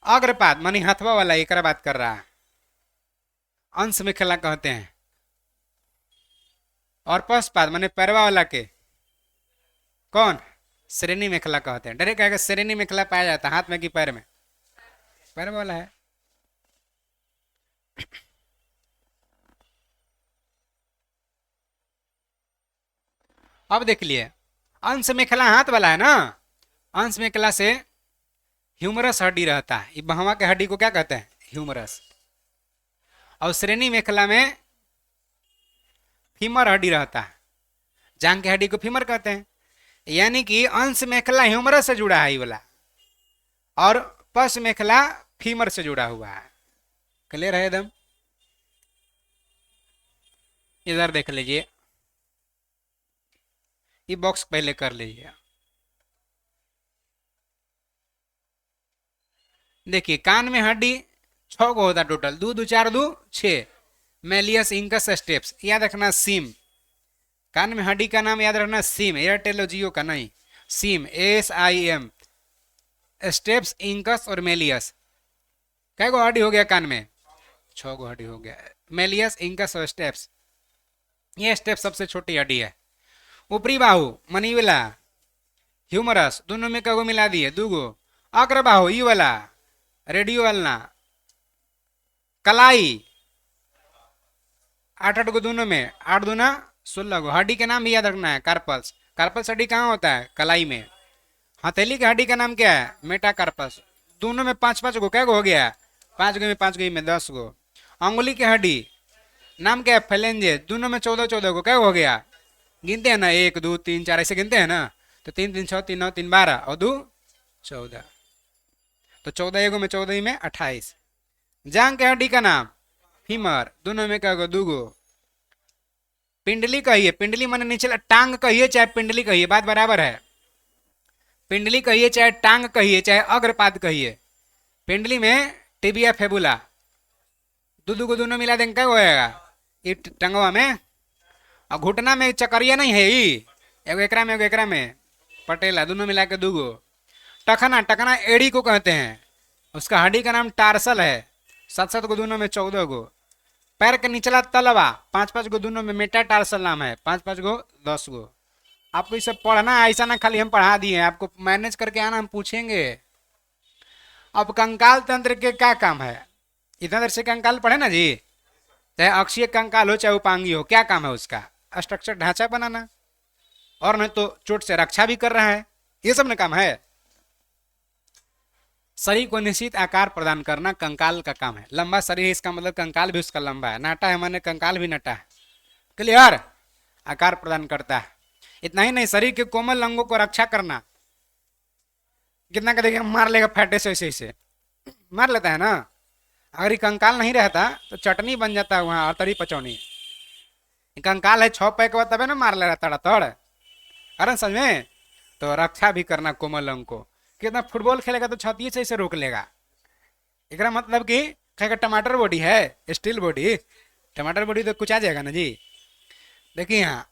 अग्रपाद मानी हथवा वाला, एक बात कर रहा है, अंश मेखला कहते हैं। और पश्चपाद माने पैरवा वाला के कौन, श्रेणी मेखला कहते हैं। डायरेक्ट कहेगा श्रेणी मेखला पाया जाता है, हाथ में कि पैर में, पैर वाला है। अब देख लिए, अंश मेखला हाथ वाला है ना, अंश मेखला से ह्यूमरस हड्डी रहता है। बहवा के हड्डी को क्या कहते हैं, ह्यूमरस। और श्रेणी मेखला में फीमर हड्डी रहता है, जांग के हड्डी को फीमर कहते हैं। यानी कि अंश मेखला ह्यूमरस से जुड़ा है ये वाला, और पश मेखला फीमर से जुड़ा हुआ है। क्लियर है एकदम। इधर देख लीजिए, ये बॉक्स पहले कर लीजिए। देखिए कान में हड्डी 6 गो होता टोटल, 2 2 4 2 6। मेलियस, इंकस, स्टेप्स याद रखना, सीम। कान में हड्डी का नाम याद रखना, सीम। एयरटेल और जियो का नहीं, सीम, SIM। स्टेप्स, इंकस और मेलियस। कै गो हड्डी हो गया कान में, 6 गो हड्डी हो गया। मेलियस, इंकस और स्टेप्स। ये स्टेप सबसे छोटी हड्डी है। ऊपरी बाहु मनीवला, ह्यूमरस, दोनों में कगो मिला दिए, 2 गो। अग्र बाहु ई वाला, रेडियो वाला, कलाई 8 गो दोनों में, 8 दूना 16 गो। हड्डी के नाम भी याद रखना है, कार्पल्स। कार्पल्स हड्डी कहाँ होता है, कलाई में। हथेली की हड्डी का नाम क्या है, मेटाकार्पस। दोनों में 5 5 गो, क्या गो हो गया, 5 गो में 5 गो में 10 गो। अंगुली की हड्डी नाम क्या है, फेलेंजे। दोनों में 14 14 गो, क्या हो गया, गिनते हैं ना, 1 2 3 4 ऐसे गिनते हैं ना। तो 3 3 6 3 9 3 12 और 2 14। तो 14 एगो में 14 में 28। जांग के हड्डी का नाम फीमर, दोनों में क्या गो, 2 गो। पिंडली कहिए, पिंडली माने नीचे टांग कहिए चाहे पिंडली कहिए, बात बराबर है। पिंडली कहिए चाहे टांग कहिए चाहे अग्रपाद कहिए। पिंडली में टिबिया फेबुला, 2 2 को दोनों मिला देंगे, क्या होएगा, ये टंगवा में। और घुटना में चकरिया नहीं है, एगो एकरा में एगो एकरा में, पटेला, दोनों मिला के 2 गो। टखना, टखना एड़ी को कहते हैं, उसका हड्डी का नाम टार्सल है, 7 7 गो, दोनों में 14 गो। पैर के निचला तलवा 5 5 गो, दोनों में मेटा टार्सल नाम है, 5 5 गो 10 गो। आपको इसे पढ़ना है, ऐसा ना खाली हम पढ़ा दिए, आपको मैनेज करके आना, हम पूछेंगे। अब कंकाल तंत्र के क्या काम है, इतना देर से कंकाल पढ़े ना जी, चाहे अक्षीय कंकाल हो चाहे उपांगी हो, क्या काम है उसका, स्ट्रक्चर ढांचा बनाना, और नहीं तो चोट से रक्षा भी कर रहा है, ये सब ना काम है। शरीर को निश्चित आकार प्रदान करना कंकाल का काम है। लंबा शरीर है, इसका मतलब कंकाल भी उसका लंबा है। नाटा है माने कंकाल भी नटा है। क्लियर, आकार प्रदान करता है। इतना ही नहीं, शरीर के कोमल अंगों को रक्षा करना। कितना का देखिए मार लेगा फैटे से, ऐसे ऐसे मार लेता है ना। अगर ये कंकाल नहीं रहता तो चटनी बन जाता है वहां, और तरी पचौनी। कंकाल है 6 पैक तबे ना मार ले रहा तड़ा तड़, अरे समझ में। तो रक्षा भी करना कोमल अंग को। कितना फुटबॉल खेलेगा तो छतिये से इसे रोक लेगा। एकरा मतलब कि कहेगा टमाटर बॉडी है, स्टील बॉडी, टमाटर बॉडी तो कुछ आ जाएगा ना जी। देखिए यहाँ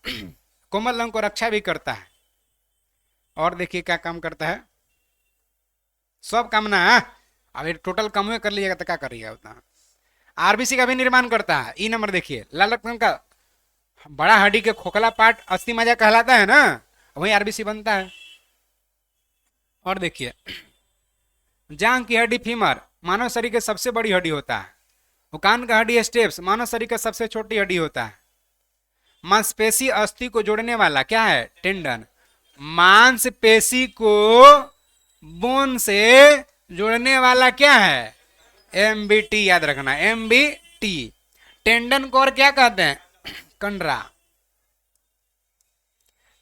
कोमल अंग को रक्षा भी करता है। और देखिए क्या काम करता है, सब काम ना। अब टोटल कम कर लीजिएगा तो क्या करिएगा उतना। आरबीसी का भी निर्माण करता है। ई नंबर देखिए, लाल रक्त का बड़ा हड्डी के खोखला पार्ट अस्थि मज्जा कहलाता है ना, वही आरबीसी बनता है। और देखिए जांग की हड्डी फीमर मानव शरीर के सबसे बड़ी हड्डी होता है। कान का हड्डी स्टेप्स मानव शरीर का सबसे छोटी हड्डी होता है। मांसपेशी अस्थि को जोड़ने वाला क्या है, टेंडन। मांसपेशी को बोन से जुड़ने वाला क्या है, एमबीटी, याद रखना एमबीटी। टेंडन को और क्या कहते हैं, कंडरा,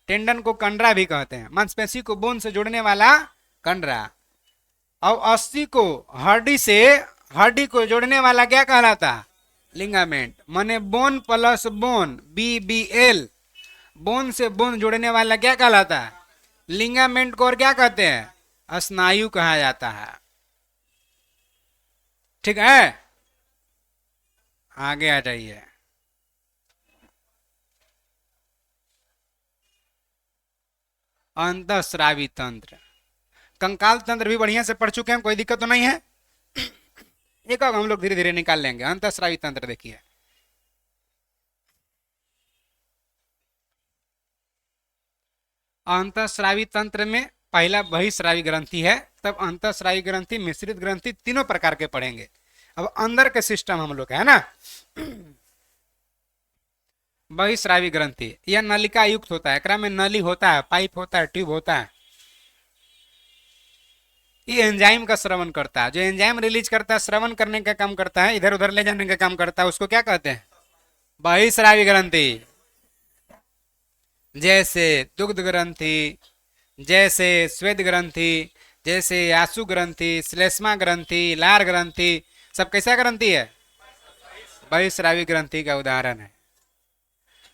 टेंडन को कंडरा भी कहते हैं, मांसपेशी को बोन से जोड़ने वाला कंडरा। और अस्थि को हड्डी से, हड्डी को जोड़ने वाला क्या कहलाता, लिगामेंट। माने bone plus bone, BBL, bone से बोन जोड़ने वाला क्या कहलाता है, लिगामेंट को और क्या कहते हैं, स्नायु कहा जाता है। ठीक है, आगे आ जाइए। अंतःस्रावी तंत्र, कंकाल तंत्र भी बढ़िया से पढ़ चुके हैं, कोई दिक्कत तो नहीं है। एक हम लोग धीरे धीरे निकाल लेंगे। अंतःस्रावी तंत्र देखिए, अंतःस्रावी तंत्र में पहला बहिस्रावी ग्रंथि है, तब अंतःस्रावी ग्रंथि, मिश्रित ग्रंथि, तीनों प्रकार के पढ़ेंगे। अब अंदर के सिस्टम हम लोग है ना। बहिस्रावी ग्रंथि यह नलिका युक्त होता है, एकरा में नली होता है, पाइप होता है, ट्यूब होता है। ये एंजाइम का श्रवण करता है, जो एंजाइम रिलीज करता है, श्रवण करने का काम करता है, इधर उधर ले जाने का काम करता है, उसको क्या कहते हैं, बहिस्रावी ग्रंथि। जैसे दुग्ध ग्रंथि, जैसे श्वेत ग्रंथि, जैसे आसु ग्रंथि, श्लेष्मा ग्रंथि, लार ग्रंथि, सब कैसा ग्रंथि है, बहिस्रावी ग्रंथि का उदाहरण है।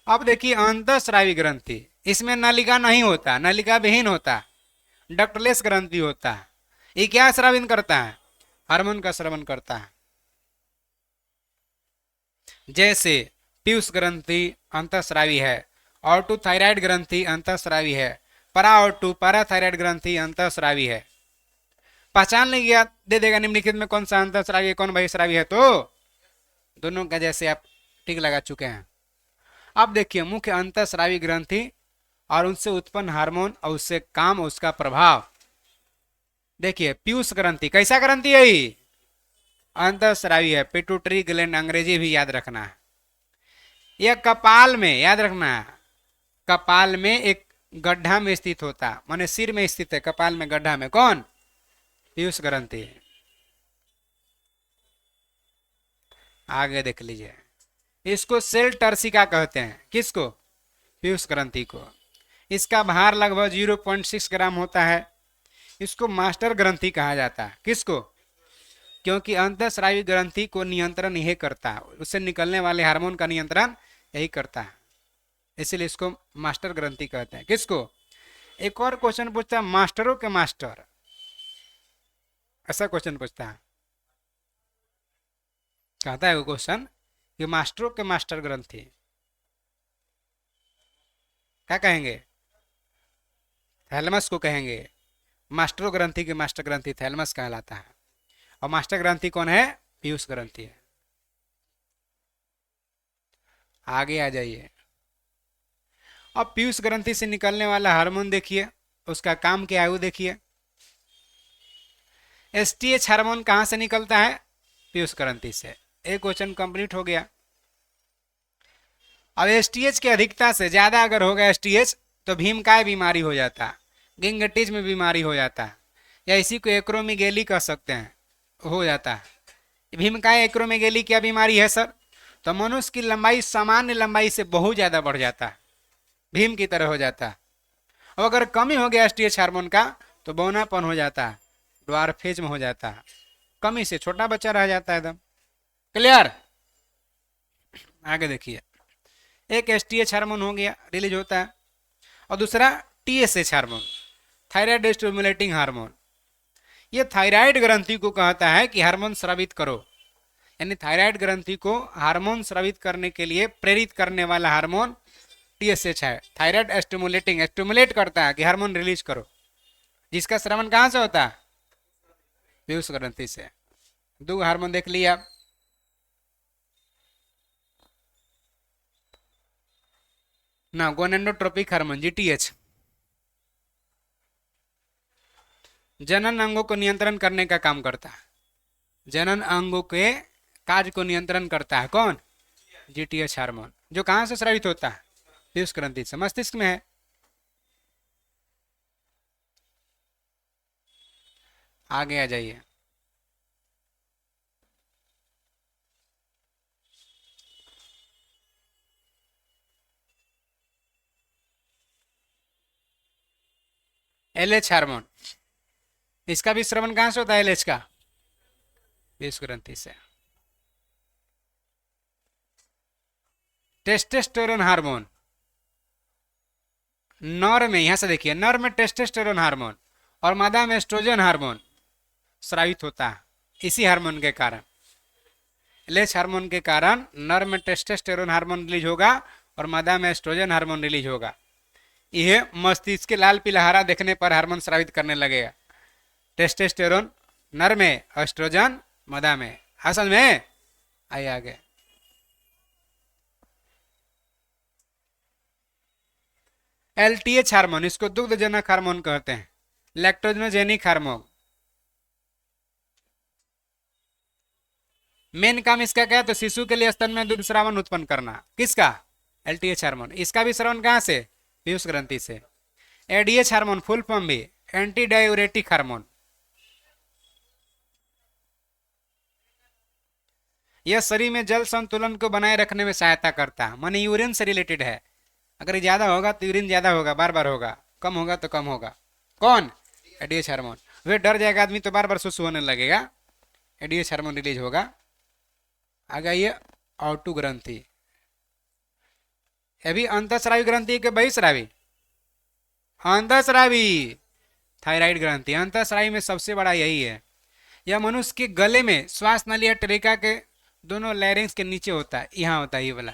अब देखिए अंतःस्रावी ग्रंथि, इसमें नलिका नहीं होता, नलिका विहीन होता, डक्टलेस ग्रंथि होता है। ये क्या श्रवण करता है, हार्मोन का श्रवण करता है। जैसे पीयूष ग्रंथि अंतःस्रावी है, ऑटो थायराइड ग्रंथि अंतःस्रावी है, पराऑटो पैराथायराइड ग्रंथि अंतःस्रावी है। पहचान नहीं गया, दे देगा निम्नलिखित में कौन सा अंतःस्रावी है, कौन बहिस्रावी है, तो दोनों का जैसे आप टिक लगा चुके हैं। अब देखिए मुख्य अंतःस्रावी ग्रंथि और उनसे उत्पन्न हार्मोन और उससे काम, उसका प्रभाव। देखिए पीयूष ग्रंथि कैसा ग्रंथि है, अंतःस्रावी है, पिट्यूटरी ग्लैंड अंग्रेजी भी याद रखना है। यह कपाल में, याद रखना है, कपाल में एक गड्ढा में स्थित होता, माने सिर में स्थित है, कपाल में गड्ढा में, कौन, पीयूष ग्रंथि। आगे देख लीजिए, इसको सेल टर्सिका कहते हैं, किसको, पीयूष ग्रंथि को। इसका भार लगभग 0.6 ग्राम होता है। इसको मास्टर ग्रंथि कहा जाता है, किसको, क्योंकि अंतःस्रावी ग्रंथि को नियंत्रण यही करता है, उससे निकलने वाले हार्मोन का नियंत्रण यही करता है, इसलिए इसको मास्टर ग्रंथि कहते हैं। किसको, एक और क्वेश्चन पूछता है, मास्टरों के मास्टर, ऐसा क्वेश्चन पूछता है, कहता है वो क्वेश्चन कि मास्टरों के मास्टर ग्रंथि क्या कहेंगे, थैलेमस को कहेंगे। मास्टरों ग्रंथि के मास्टर ग्रंथि थैलेमस कहलाता है, और मास्टर ग्रंथि कौन है, पीयूष ग्रंथि है। आगे आ जाइए। अब पीयूष ग्रंथि से निकलने वाला हार्मोन देखिए, उसका काम क्या है वो देखिए। एसटीएच हार्मोन कहां से निकलता है, पीयूष ग्रंथि से। एक क्वेश्चन कंप्लीट हो गया। अब एसटीएच की अधिकता से ज्यादा अगर होगा एसटीएच तो भीमकाय बीमारी हो जाता, गिंगटीज में बीमारी हो जाता, या इसी को एक्रोमेगेली कह सकते हैं, हो जाता है। भीमकाय एक्रोमेगेली क्या बीमारी है सर, तो मनुष्य की लंबाई सामान्य लंबाई से बहुत ज्यादा बढ़ जाता है, भीम की तरह हो जाता है। और अगर कमी हो गया एसटीएच हार्मोन का तो बौनापन हो जाता है, ड्वार्फेज में हो जाता है, कमी से छोटा बच्चा रह जाता है एकदम। क्लियर, आगे देखिए। एक एसटीएच हार्मोन हो गया, रिलीज होता है, और दूसरा TSH hormone, thyroid stimulating hormone. ये थायराइड ग्रंथि को कहता है कि हार्मोन स्रावित करो, यानी थायराइड ग्रंथि को हार्मोन स्रावित करने के लिए प्रेरित करने वाला हार्मोन टीएसएच है। थायराइड स्टिमुलेटिंग, स्टिमुलेट करता है कि हार्मोन रिलीज करो, जिसका श्रवण कहां से होता है, पीयूष ग्रंथि से। दो हार्मोन देख लिया। ना गोनेडोट्रोपिक हार्मोन जीटीएच, जनन अंगों को नियंत्रण करने का काम करता है, जनन अंगों के कार्य को नियंत्रण करता है, कौन, जीटीएच हार्मोन, जो कहां से स्रावित होता है, पीयूष ग्रंथि से, मस्तिष्क में है। आगे आ जाइए। एलएच हार्मोन, इसका भी श्रवण कहाँ से होता है एलएच का? पीयूष ग्रंथि से। टेस्टोस्टेरोन हार्मोन, नर में, यहां से देखिए, नर में टेस्टोस्टेरोन हार्मोन और मादा में एस्ट्रोजन हार्मोन स्रावित होता है। इसी हार्मोन के कारण, एलएच हार्मोन के कारण नर में टेस्टोस्टेरोन हार्मोन रिलीज होगा और मादा में एस्ट्रोजन हार्मोन रिलीज होगा। यह मस्तिष्क के लाल पीला हरा देखने पर हार्मोन स्रावित करने लगेगा। टेस्टोस्टेरोन नर में, एस्ट्रोजन मादा में। समझ में? आइए आगे। एलटीएच हार्मोन, इसको दुग्धजनक हार्मोन कहते हैं। लैक्टोजेनिक हार्मोन, मेन काम इसका क्या है? तो शिशु के लिए स्तन में दूध स्रावन उत्पन्न करना। किसका? LTH hormone. इसका भी स्रावन कहां से? पीयूष ग्रंथि से। एडीएच हार्मोन, फुल फॉर्म भी एंटी डायूरेटिक हार्मोन। यह शरीर में जल संतुलन को बनाए रखने में सहायता करता है, माने यूरिन से रिलेटेड है। अगर ज्यादा होगा तो यूरिन ज्यादा होगा, बार बार होगा, कम होगा तो कम होगा। कौन? ADH hormone. वे डर जाएगा आदमी तो बार बार सुसु होने लगेगा, एडीएच हार्मोन रिलीज होगा। आगे ये ऑटू ग्रंथि, अभी अंतःस्रावी ग्रंथि के बहिःस्रावी? अंतःस्रावी थायराइड ग्रंथि। अंतःस्रावी में सबसे बड़ा यही है। यह मनुष्य के गले में श्वास नली या ट्रेका के दोनों लैरिंग्स के नीचे होता है, यहाँ होता है ये वाला।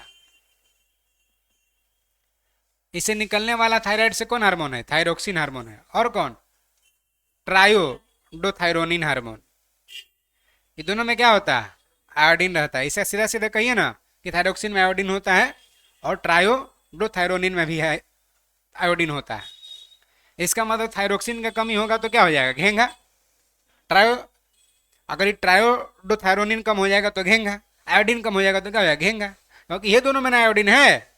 इसे निकलने वाला थायराइड से कौन हार्मोन है? थायरोक्सिन हार्मोन है। और कौन? Triiodothyronine hormone. ये दोनों में क्या होता है? आयोडीन रहता है। इसे सीधा सीधा कहिए ना कि थायरोक्सिन में आयोडीन होता है और ट्रायोडोथायरोनिन में भी आयोडीन होता है। इसका मतलब थायरोक्सिन का कमी होगा तो क्या हो जाएगा? घेंगा। अगर ये ट्रायोडोथायरोनिन कम हो जाएगा तो घेंगा, आयोडीन कम हो जाएगा तो क्या हो जाएगा? घेंगा। क्योंकि ये दोनों में ना आयोडीन है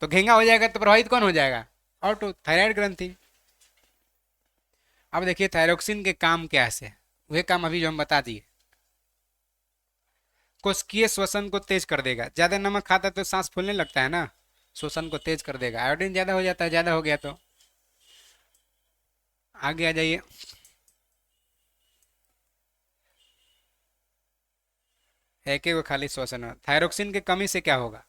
तो घेंगा हो जाएगा, तो प्रभावित कौन हो जाएगा? ऑटो थायराइड ग्रंथि। अब देखिए थायरोक्सिन के काम क्या है, वह काम अभी जो हम बता दिए। कोशिकीय श्वसन को तेज कर देगा। ज्यादा नमक खाता है तो सांस फूलने लगता है ना, श्वसन को तेज कर देगा। आयोडीन ज्यादा हो जाता है, ज्यादा हो गया तो। आगे आ जाइए। एक एक खाली श्वसन। थायरोक्सिन की कमी से क्या होगा?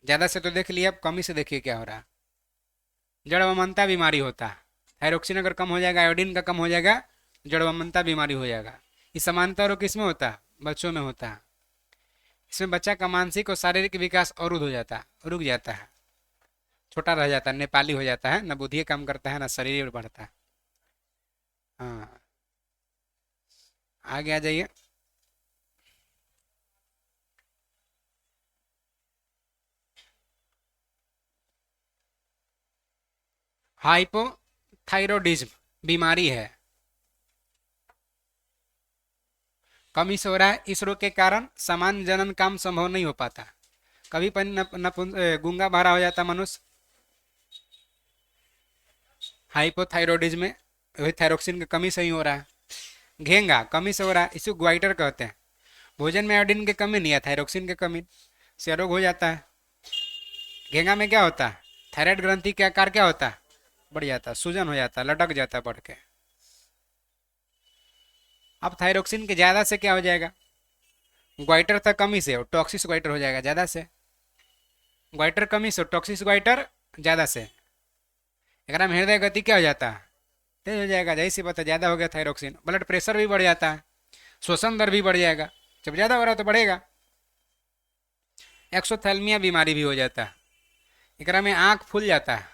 ज्यादा से तो देख लिया, अब कमी से देखिए क्या हो रहा है। जड़वमनता बीमारी होता है। थायरोक्सिन अगर कम हो जाएगा, आयोडीन का कम हो जाएगा, जड़वमनता बीमारी हो जाएगा। ये समानता रोग किसमें होता है? बच्चों में होता है। इसमें बच्चा का मानसिक और शारीरिक विकास अवरुद्ध हो जाता है, रुक जाता है, छोटा रह जाता है, नेपाली हो जाता है, न बुद्धि काम करता है न शरीर बढ़ता है। हाँ, आगे आ जाइए। हाइपोथायरॉयडिज्म बीमारी है, कमी से हो रहा है। इस रोग के कारण समान जनन काम संभव नहीं हो पाता। कभी पर गूंगा बहरा हो जाता मनुष्य हाइपोथायरॉयडिज्म में, वही थायरोक्सिन की कमी से ही हो रहा है। घेंगा कमी से हो रहा है, इसे ग्वाइटर कहते हैं। भोजन में आयोडीन की कमी नहीं है, थायरोक्सिन की कमी से रोग हो जाता है। घेंगा में क्या होता है? थायराइड ग्रंथि के आकार क्या होता है? बढ़ जाता है, सूजन हो जाता है, लटक जाता है बढ़ के। अब थायरोक्सिन के ज्यादा से क्या हो जाएगा? ग्वाइटर था कमी से और टॉक्सिस ग्वाइटर हो जाएगा ज्यादा से। ग्वाइटर कमी से, टॉक्सिस ग्वाइटर ज्यादा से। अगर हम हृदय गति क्या हो जाता है? तेज हो जाएगा। जैसी पता ज्यादा हो गया थायरोक्सिन, ब्लड प्रेशर भी बढ़ जाता है, श्वसन दर भी बढ़ जाएगा। जब ज्यादा हो रहा है तो बढ़ेगा। एक्सोथैल्मिया बीमारी भी हो जाता है। एकरा में आंख फूल जाता है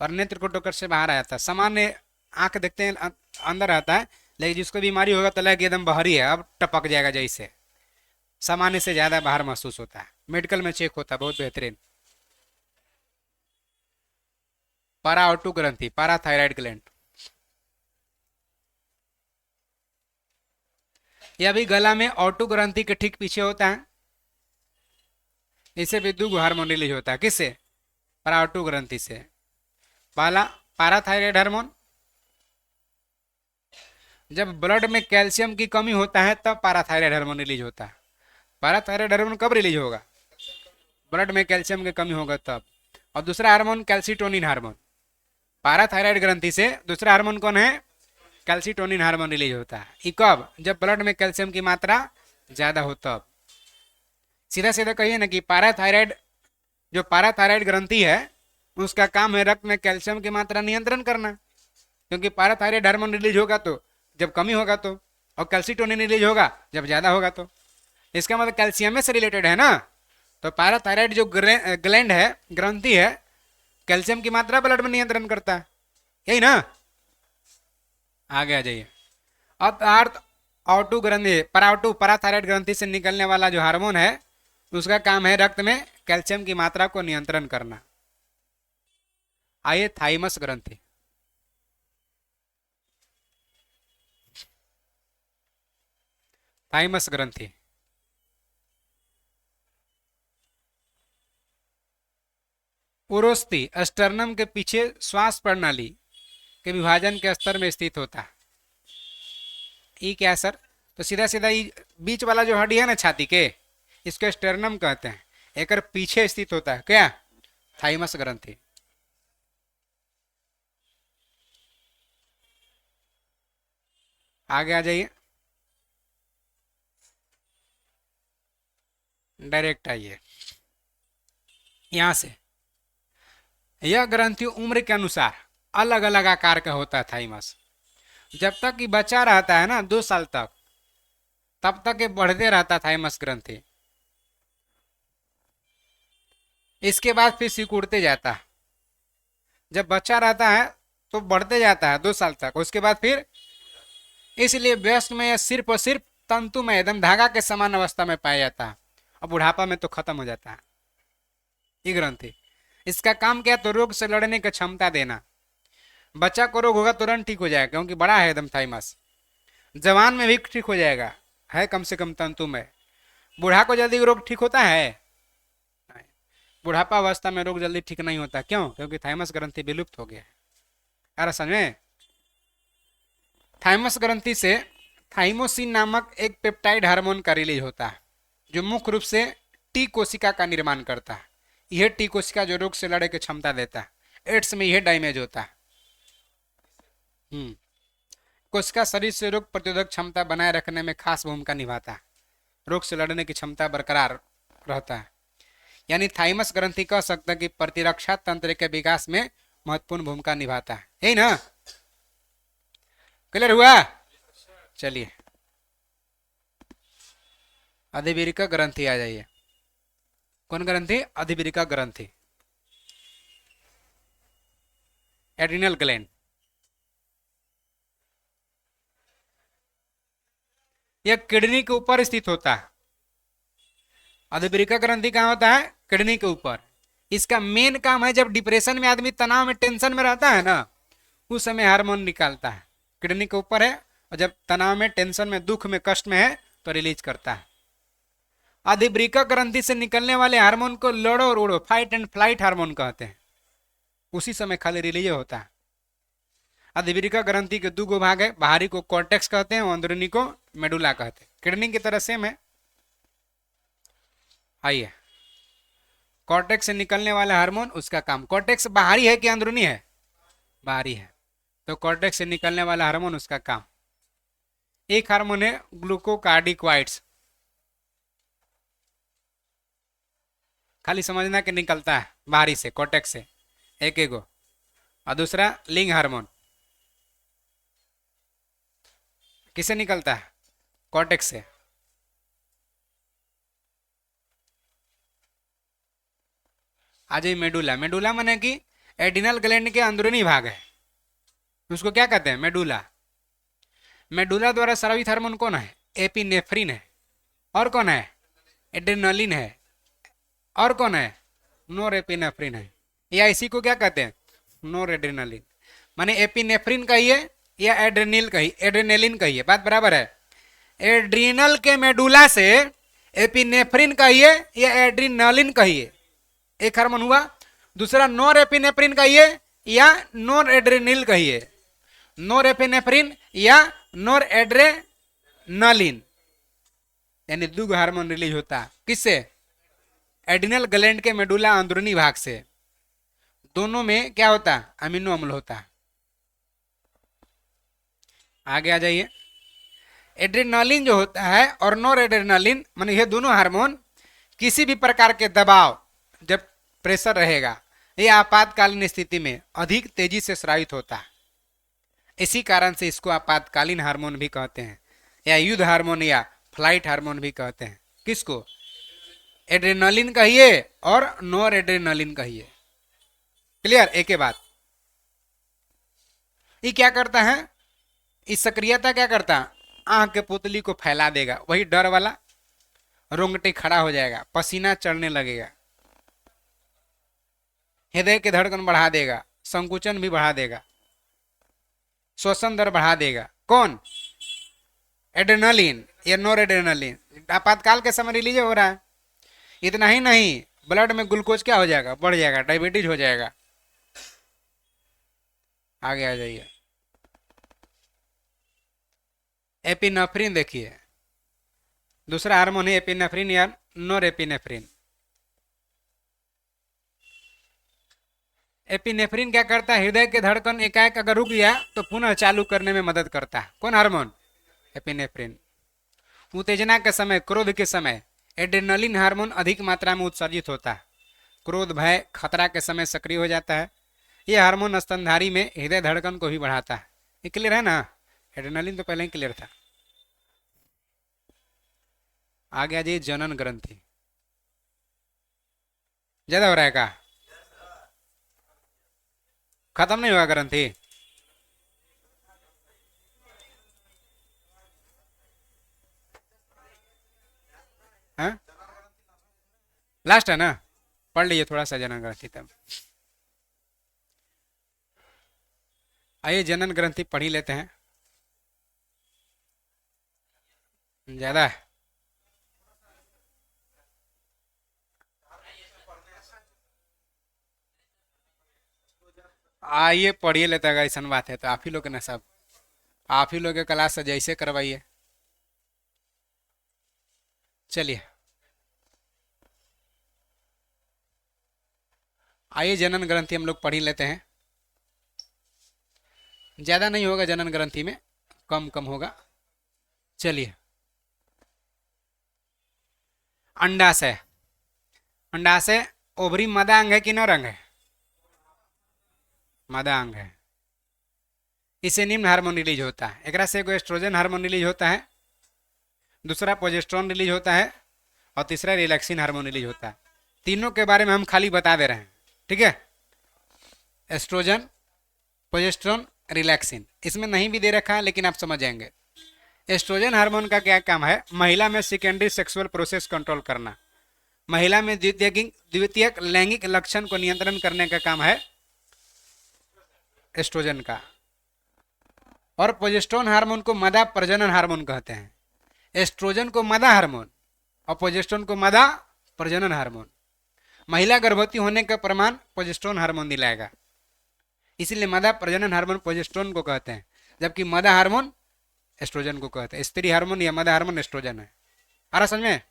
और नेत्र कोटोकर से बाहर आ जाता है। सामान्य आंख देखते हैं अंदर आता है, लेकिन जिसको बीमारी होगा तो लगे एकदम बाहरी है, अब टपक जाएगा। जैसे सामान्य से ज्यादा बाहर महसूस होता है। मेडिकल में चेक होता है, बहुत बेहतरीन। पाराऑटू ग्रंथि, पाराथायराइड ग्लैंड, यह भी गला में ऑटू ग्रंथि के ठीक पीछे होता है। इसे भी दो हार्मोन रिलीज होता है। किससे? पाराऑटू ग्रंथि से। पहला पाराथायराइड हार्मोन, जब ब्लड में कैल्शियम की कमी होता है तब पाराथायराइड हार्मोन रिलीज होता है। पाराथायराइड हार्मोन कब रिलीज होगा? ब्लड में कैल्शियम की कमी होगा तब। और दूसरा हार्मोन कैल्सिटोनिन हार्मोन, पाराथायराइड ग्रंथि से दूसरा हार्मोन कौन है? कैल्सिटोनिन हार्मोन रिलीज होता है। ये कब? जब ब्लड में कैल्शियम की मात्रा ज्यादा हो तब। सीधा सीधा कहिए ना कि पाराथायराइड, जो पाराथायराइड ग्रंथि है उसका काम है रक्त में कैल्शियम की मात्रा नियंत्रण करना, क्योंकि पाराथायराइड हार्मोन रिलीज होगा तो जब कमी होगा तो, और कैल्सिटोनिन रिलीज होगा जब ज्यादा होगा तो। इसका मतलब कैल्शियम से रिलेटेड है ना। तो पाराथायराइड जो ग्लैंड है, ग्रंथि है, कैल्शियम की मात्रा ब्लड में नियंत्रण करता है, यही ना। आगे आ जाइए। अब अर्थ ऑटू ग्रंथि, पराउटू पाराथायराइड ग्रंथि से निकलने वाला जो हार्मोन है उसका काम है रक्त में कैल्शियम की मात्रा को नियंत्रण करना। आइए थाइमस ग्रंथि। थाइमस ग्रंथि उरोस्ती स्टर्नम के पीछे श्वास प्रणाली के विभाजन के स्तर में स्थित होता है। ये क्या है सर? तो सीधा सीधा ये बीच वाला जो हड्डी है ना छाती के, इसको स्टर्नम कहते हैं। एक पीछे स्थित होता है क्या? थाइमस ग्रंथि। आगे आ जाइए, डायरेक्ट आइए यहां से। यह ग्रंथि उम्र के अनुसार अलग अलग आकार का होता है थाइमस। जब तक कि बच्चा रहता है ना 2 साल तक, तब तक ये बढ़ते रहता थाइमस ग्रंथि। इसके बाद फिर सिकुड़ते जाता है। जब बच्चा रहता है तो बढ़ते जाता है 2 साल तक, उसके बाद फिर, इसलिए वयस्क में यह सिर्फ और सिर्फ तंतु में एकदम धागा के समान अवस्था में पाया जाता है, और बुढ़ापा में तो खत्म हो जाता है ये ग्रंथि। इसका काम क्या? तो रोग से लड़ने की क्षमता देना। बच्चा को रोग होगा तुरंत ठीक हो जाएगा, क्योंकि बड़ा है एकदम थाइमस। जवान में भी ठीक हो जाएगा, है कम से कम तंतु में। बूढ़ा को जल्दी रोग ठीक होता है? बुढ़ापा अवस्था में रोग जल्दी ठीक नहीं होता। क्यों? क्योंकि थाइमस ग्रंथि विलुप्त हो गया है। अरे समझे? थाइमस ग्रंथि से थाइमोसिन नामक एक पेप्टाइड हार्मोन का रिलीज होता है, जो मुख्य रूप से टी कोशिका का निर्माण करता है। यह टी कोशिका जो रोग से लड़ने की क्षमता देता है। एड्स में यह डैमेज होता है। कोशिका शरीर से रोग प्रतिरोधक क्षमता बनाए रखने में खास भूमिका निभाता है। रोग से लड़ने की क्षमता बरकरार रहता है। यानी थाइमस ग्रंथि कह सकता है कि प्रतिरक्षा तंत्र के विकास में महत्वपूर्ण भूमिका निभाता है, यही ना? क्लियर हुआ? चलिए अधिवीरिका ग्रंथि आ जाइए। कौन ग्रंथि? अधिवीरिका ग्रंथि, एड्रिनल ग्लैंड। यह किडनी के ऊपर स्थित होता है। अधिवीरिका ग्रंथि कहाँ होता है? किडनी के ऊपर। इसका मेन काम है, जब डिप्रेशन में आदमी तनाव में टेंशन में रहता है ना, उस समय हार्मोन निकालता है। किडनी के ऊपर है, और जब तनाव में, टेंशन में, दुख में, कष्ट में है तो रिलीज करता है। अधिवृक्क ग्रंथि से निकलने वाले हार्मोन को लड़ो और उड़ो, फाइट एंड फ्लाइट हार्मोन कहते हैं। उसी समय खाली रिलीज होता है। अधिवृक्क ग्रंथि के 2 भाग है, बाहरी को कॉर्टेक्स कहते हैं और अंदरूनी को मेडुला कहते हैं। किडनी की तरह सेम है। आइए, कॉर्टेक्स से निकलने वाला हार्मोन, उसका काम। कॉर्टेक्स बाहरी है कि अंदरूनी है? बाहरी है। तो कॉर्टेक्स से निकलने वाला हार्मोन, उसका काम। एक हार्मोन है ग्लूकोकार्टिकॉइड्स, खाली समझना कि निकलता है बाहरी से, कॉर्टेक्स से एक एगो। और दूसरा लिंग हार्मोन, किसे निकलता है? कॉर्टेक्स से। आ जाइए मेडुला। मेडुला माने कि एडिनल ग्लैंड के अंदरूनी भाग है, उसको क्या कहते हैं? मेडुला। मेडुला द्वारा स्रावित हार्मोन कौन है? एपिनेफ्रिन है। और कौन है? एड्रेनलिन है। और कौन है? नोर एपिनेफ्रिन है। या इसी को क्या कहते हैं? नोर एड्रेनलिन। माने एपिनेफ्रिन कहिए या एड्रेनिल कहिए, एड्रेनलिन कहिए, बात बराबर है। एड्रीनल के मेडुला से एपिनेफ्रिन कहिए या एड्रीनलिन कहिए, एक हार्मोन हुआ। दूसरा नोर एपिनेफ्रिन कहिए या नोर एड्रेनिल कहिए, नोर एपिनेफ्रिन या नोर एड्रेनलिन, यानी 2 हार्मोन रिलीज होता है। किससे? एडिनल ग्लैंड के मेडुला अंदरूनी भाग से। दोनों में क्या होता है, अमीनो अम्ल होता है। आगे आ जाइए। एड्रेनालिन जो होता है और नॉर एड्रेनालिन मान ये दोनों हार्मोन किसी भी प्रकार के दबाव, जब प्रेशर रहेगा या आपातकालीन स्थिति में अधिक तेजी से स्रावित होता है। इसी कारण से इसको आपातकालीन हार्मोन भी कहते हैं, या युद्ध हार्मोन या फ्लाइट हार्मोन भी कहते हैं। किसको? एड्रेनालिन कहिए और नॉर एड्रेनालिन कहिए। क्लियर? एक के बाद ये क्या करता है, इस सक्रियता क्या करता है, आंख के पुतली को फैला देगा, वही डर वाला, रोंगटे खड़ा हो जाएगा, पसीना चढ़ने लगेगा, हृदय की धड़कन बढ़ा देगा, संकुचन भी बढ़ा देगा, श्वसन दर बढ़ा देगा। कौन? एड्रेनालिन या नॉर एड्रेनालिन आपातकाल के समय रिलीज हो रहा है। इतना ही नहीं, ब्लड में ग्लूकोज क्या हो जाएगा, बढ़ जाएगा, डायबिटीज हो जाएगा। आगे आ जाइए। एपिनेफ्रिन देखिए, दूसरा हार्मोन है एपिनेफ्रिन या नॉर एपिनेफ्रिन। एपिनेफ्रिन क्या करता है, हृदय के धड़कन एकाएक अगर रुक गया तो पुनः चालू करने में मदद करता है। कौन हार्मोन? एपिनेफ्रिन। उत्तेजना के समय, क्रोध के समय एड्रेनालिन हार्मोन अधिक मात्रा में उत्सर्जित होता है। क्रोध, भय, खतरा के समय सक्रिय हो जाता है। यह हार्मोन स्तनधारी में हृदय धड़कन को भी बढ़ाता है। ये क्लियर है ना? एड्रेनालिन तो पहले ही क्लियर था। आगे आ जाइए। जनन ग्रंथि ज्यादा हो रहा है क्या? खत्म नहीं होगा ग्रंथि? हाँ, लास्ट है ना? पढ़ लीजिए थोड़ा सा जनन ग्रंथि तब। आइए जनन ग्रंथि पढ़ ही लेते हैं, ज्यादा है। आइए पढ़िए लेते हैं, ऐसा बात है तो आप ही लोग ना सब, आप ही लोग के क्लास से जैसे करवाइए। चलिए आइए जनन ग्रंथि हम लोग पढ़ ही लेते हैं। ज्यादा नहीं होगा जनन ग्रंथि में, कम कम होगा। चलिए। अंडाशय। अंडाशय ओवरी मदांग है कि नौरंग है? मदांग है। इसे निम्न हार्मोन रिलीज होता है। एक से एगो एस्ट्रोजन हार्मोन रिलीज होता है, दूसरा प्रोजेस्टेरोन रिलीज होता है और तीसरा रिलैक्सिन हार्मोन रिलीज होता है। तीनों के बारे में हम खाली बता दे रहे हैं, ठीक है? एस्ट्रोजन, प्रोजेस्टेरोन, रिलैक्सिन, इसमें नहीं भी दे रखा है लेकिन आप समझ जाएंगे। एस्ट्रोजन हार्मोन का क्या काम है? महिला में सेकेंडरी सेक्सुअल प्रोसेस कंट्रोल करना, महिला में द्वितीयक लैंगिक लक्षण को नियंत्रण करने का काम है एस्ट्रोजन का। और प्रोजेस्टेरोन हार्मोन को मादा प्रजनन हार्मोन कहते हैं। एस्ट्रोजन को मादा हार्मोन और प्रोजेस्टेरोन को मादा प्रजनन हार्मोन। महिला गर्भवती होने का प्रमाण प्रोजेस्टेरोन हार्मोन दिलाएगा, इसलिए मादा प्रजनन हार्मोन प्रोजेस्टेरोन को कहते हैं, जबकि मादा हार्मोन एस्ट्रोजन को कहते हैं। स्त्री हार्मोन या मादा हार्मोन एस्ट्रोजन है। आ रहा समझ में?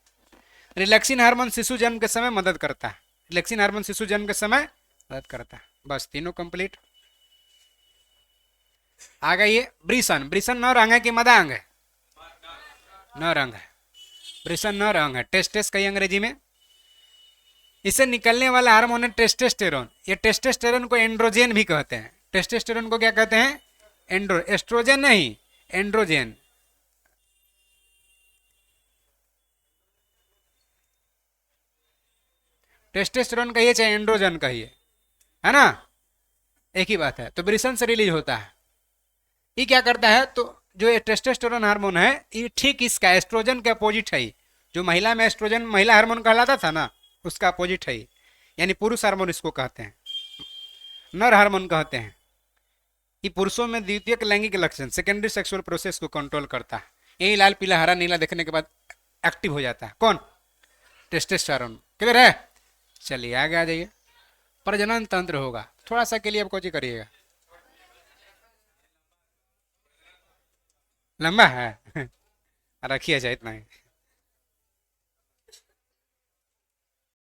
रिलैक्सिन हार्मोन शिशु जन्म के समय मदद करता है। रिलैक्सिन हार्मोन शिशु जन्म के समय मदद करता है। बस तीनों कंप्लीट। आ गई ये ब्रिसन। ब्रिसन नर अंग है कि मादा अंग है? नर अंग है। ब्रिसन नर अंग है। टेस्टेस कही अंग्रेजी में। इससे निकलने वाला हार्मोन है टेस्टोस्टेरोन। ये टेस्टोस्टेरोन को एंड्रोजन भी कहते हैं। टेस्टोस्टेरोन को क्या कहते हैं? एस्ट्रोजन नहीं, एंड्रोजन। टेस्टोस्टेरोन कहिए चाहे एंड्रोजन कहिए, है ना, एक ही बात है। तो ब्रिसन से रिलीज होता है। ये क्या करता है? तो जो ये टेस्टोस्टेरोन हार्मोन है ये ठीक इसका एस्ट्रोजन के अपोजिट है। जो महिला में एस्ट्रोजन महिला हार्मोन कहलाता था ना, उसका अपोजिट है, यानी पुरुष हार्मोन इसको कहते हैं, नर हार्मोन कहते हैं। ये पुरुषों में द्वितीयक लैंगिक लक्षण सेकेंडरी सेक्सुअल प्रोसेस को कंट्रोल करता है। यही लाल पीला हरा नीला देखने के बाद एक्टिव हो जाता है। कौन? टेस्टोस्टेरोन। क्लियर है? चलिए आगे आ जाइए। प्रजनन तंत्र होगा, थोड़ा सा के लिए आप कोची करिएगा, लंबा है रखिए, अच्छा इतना ही।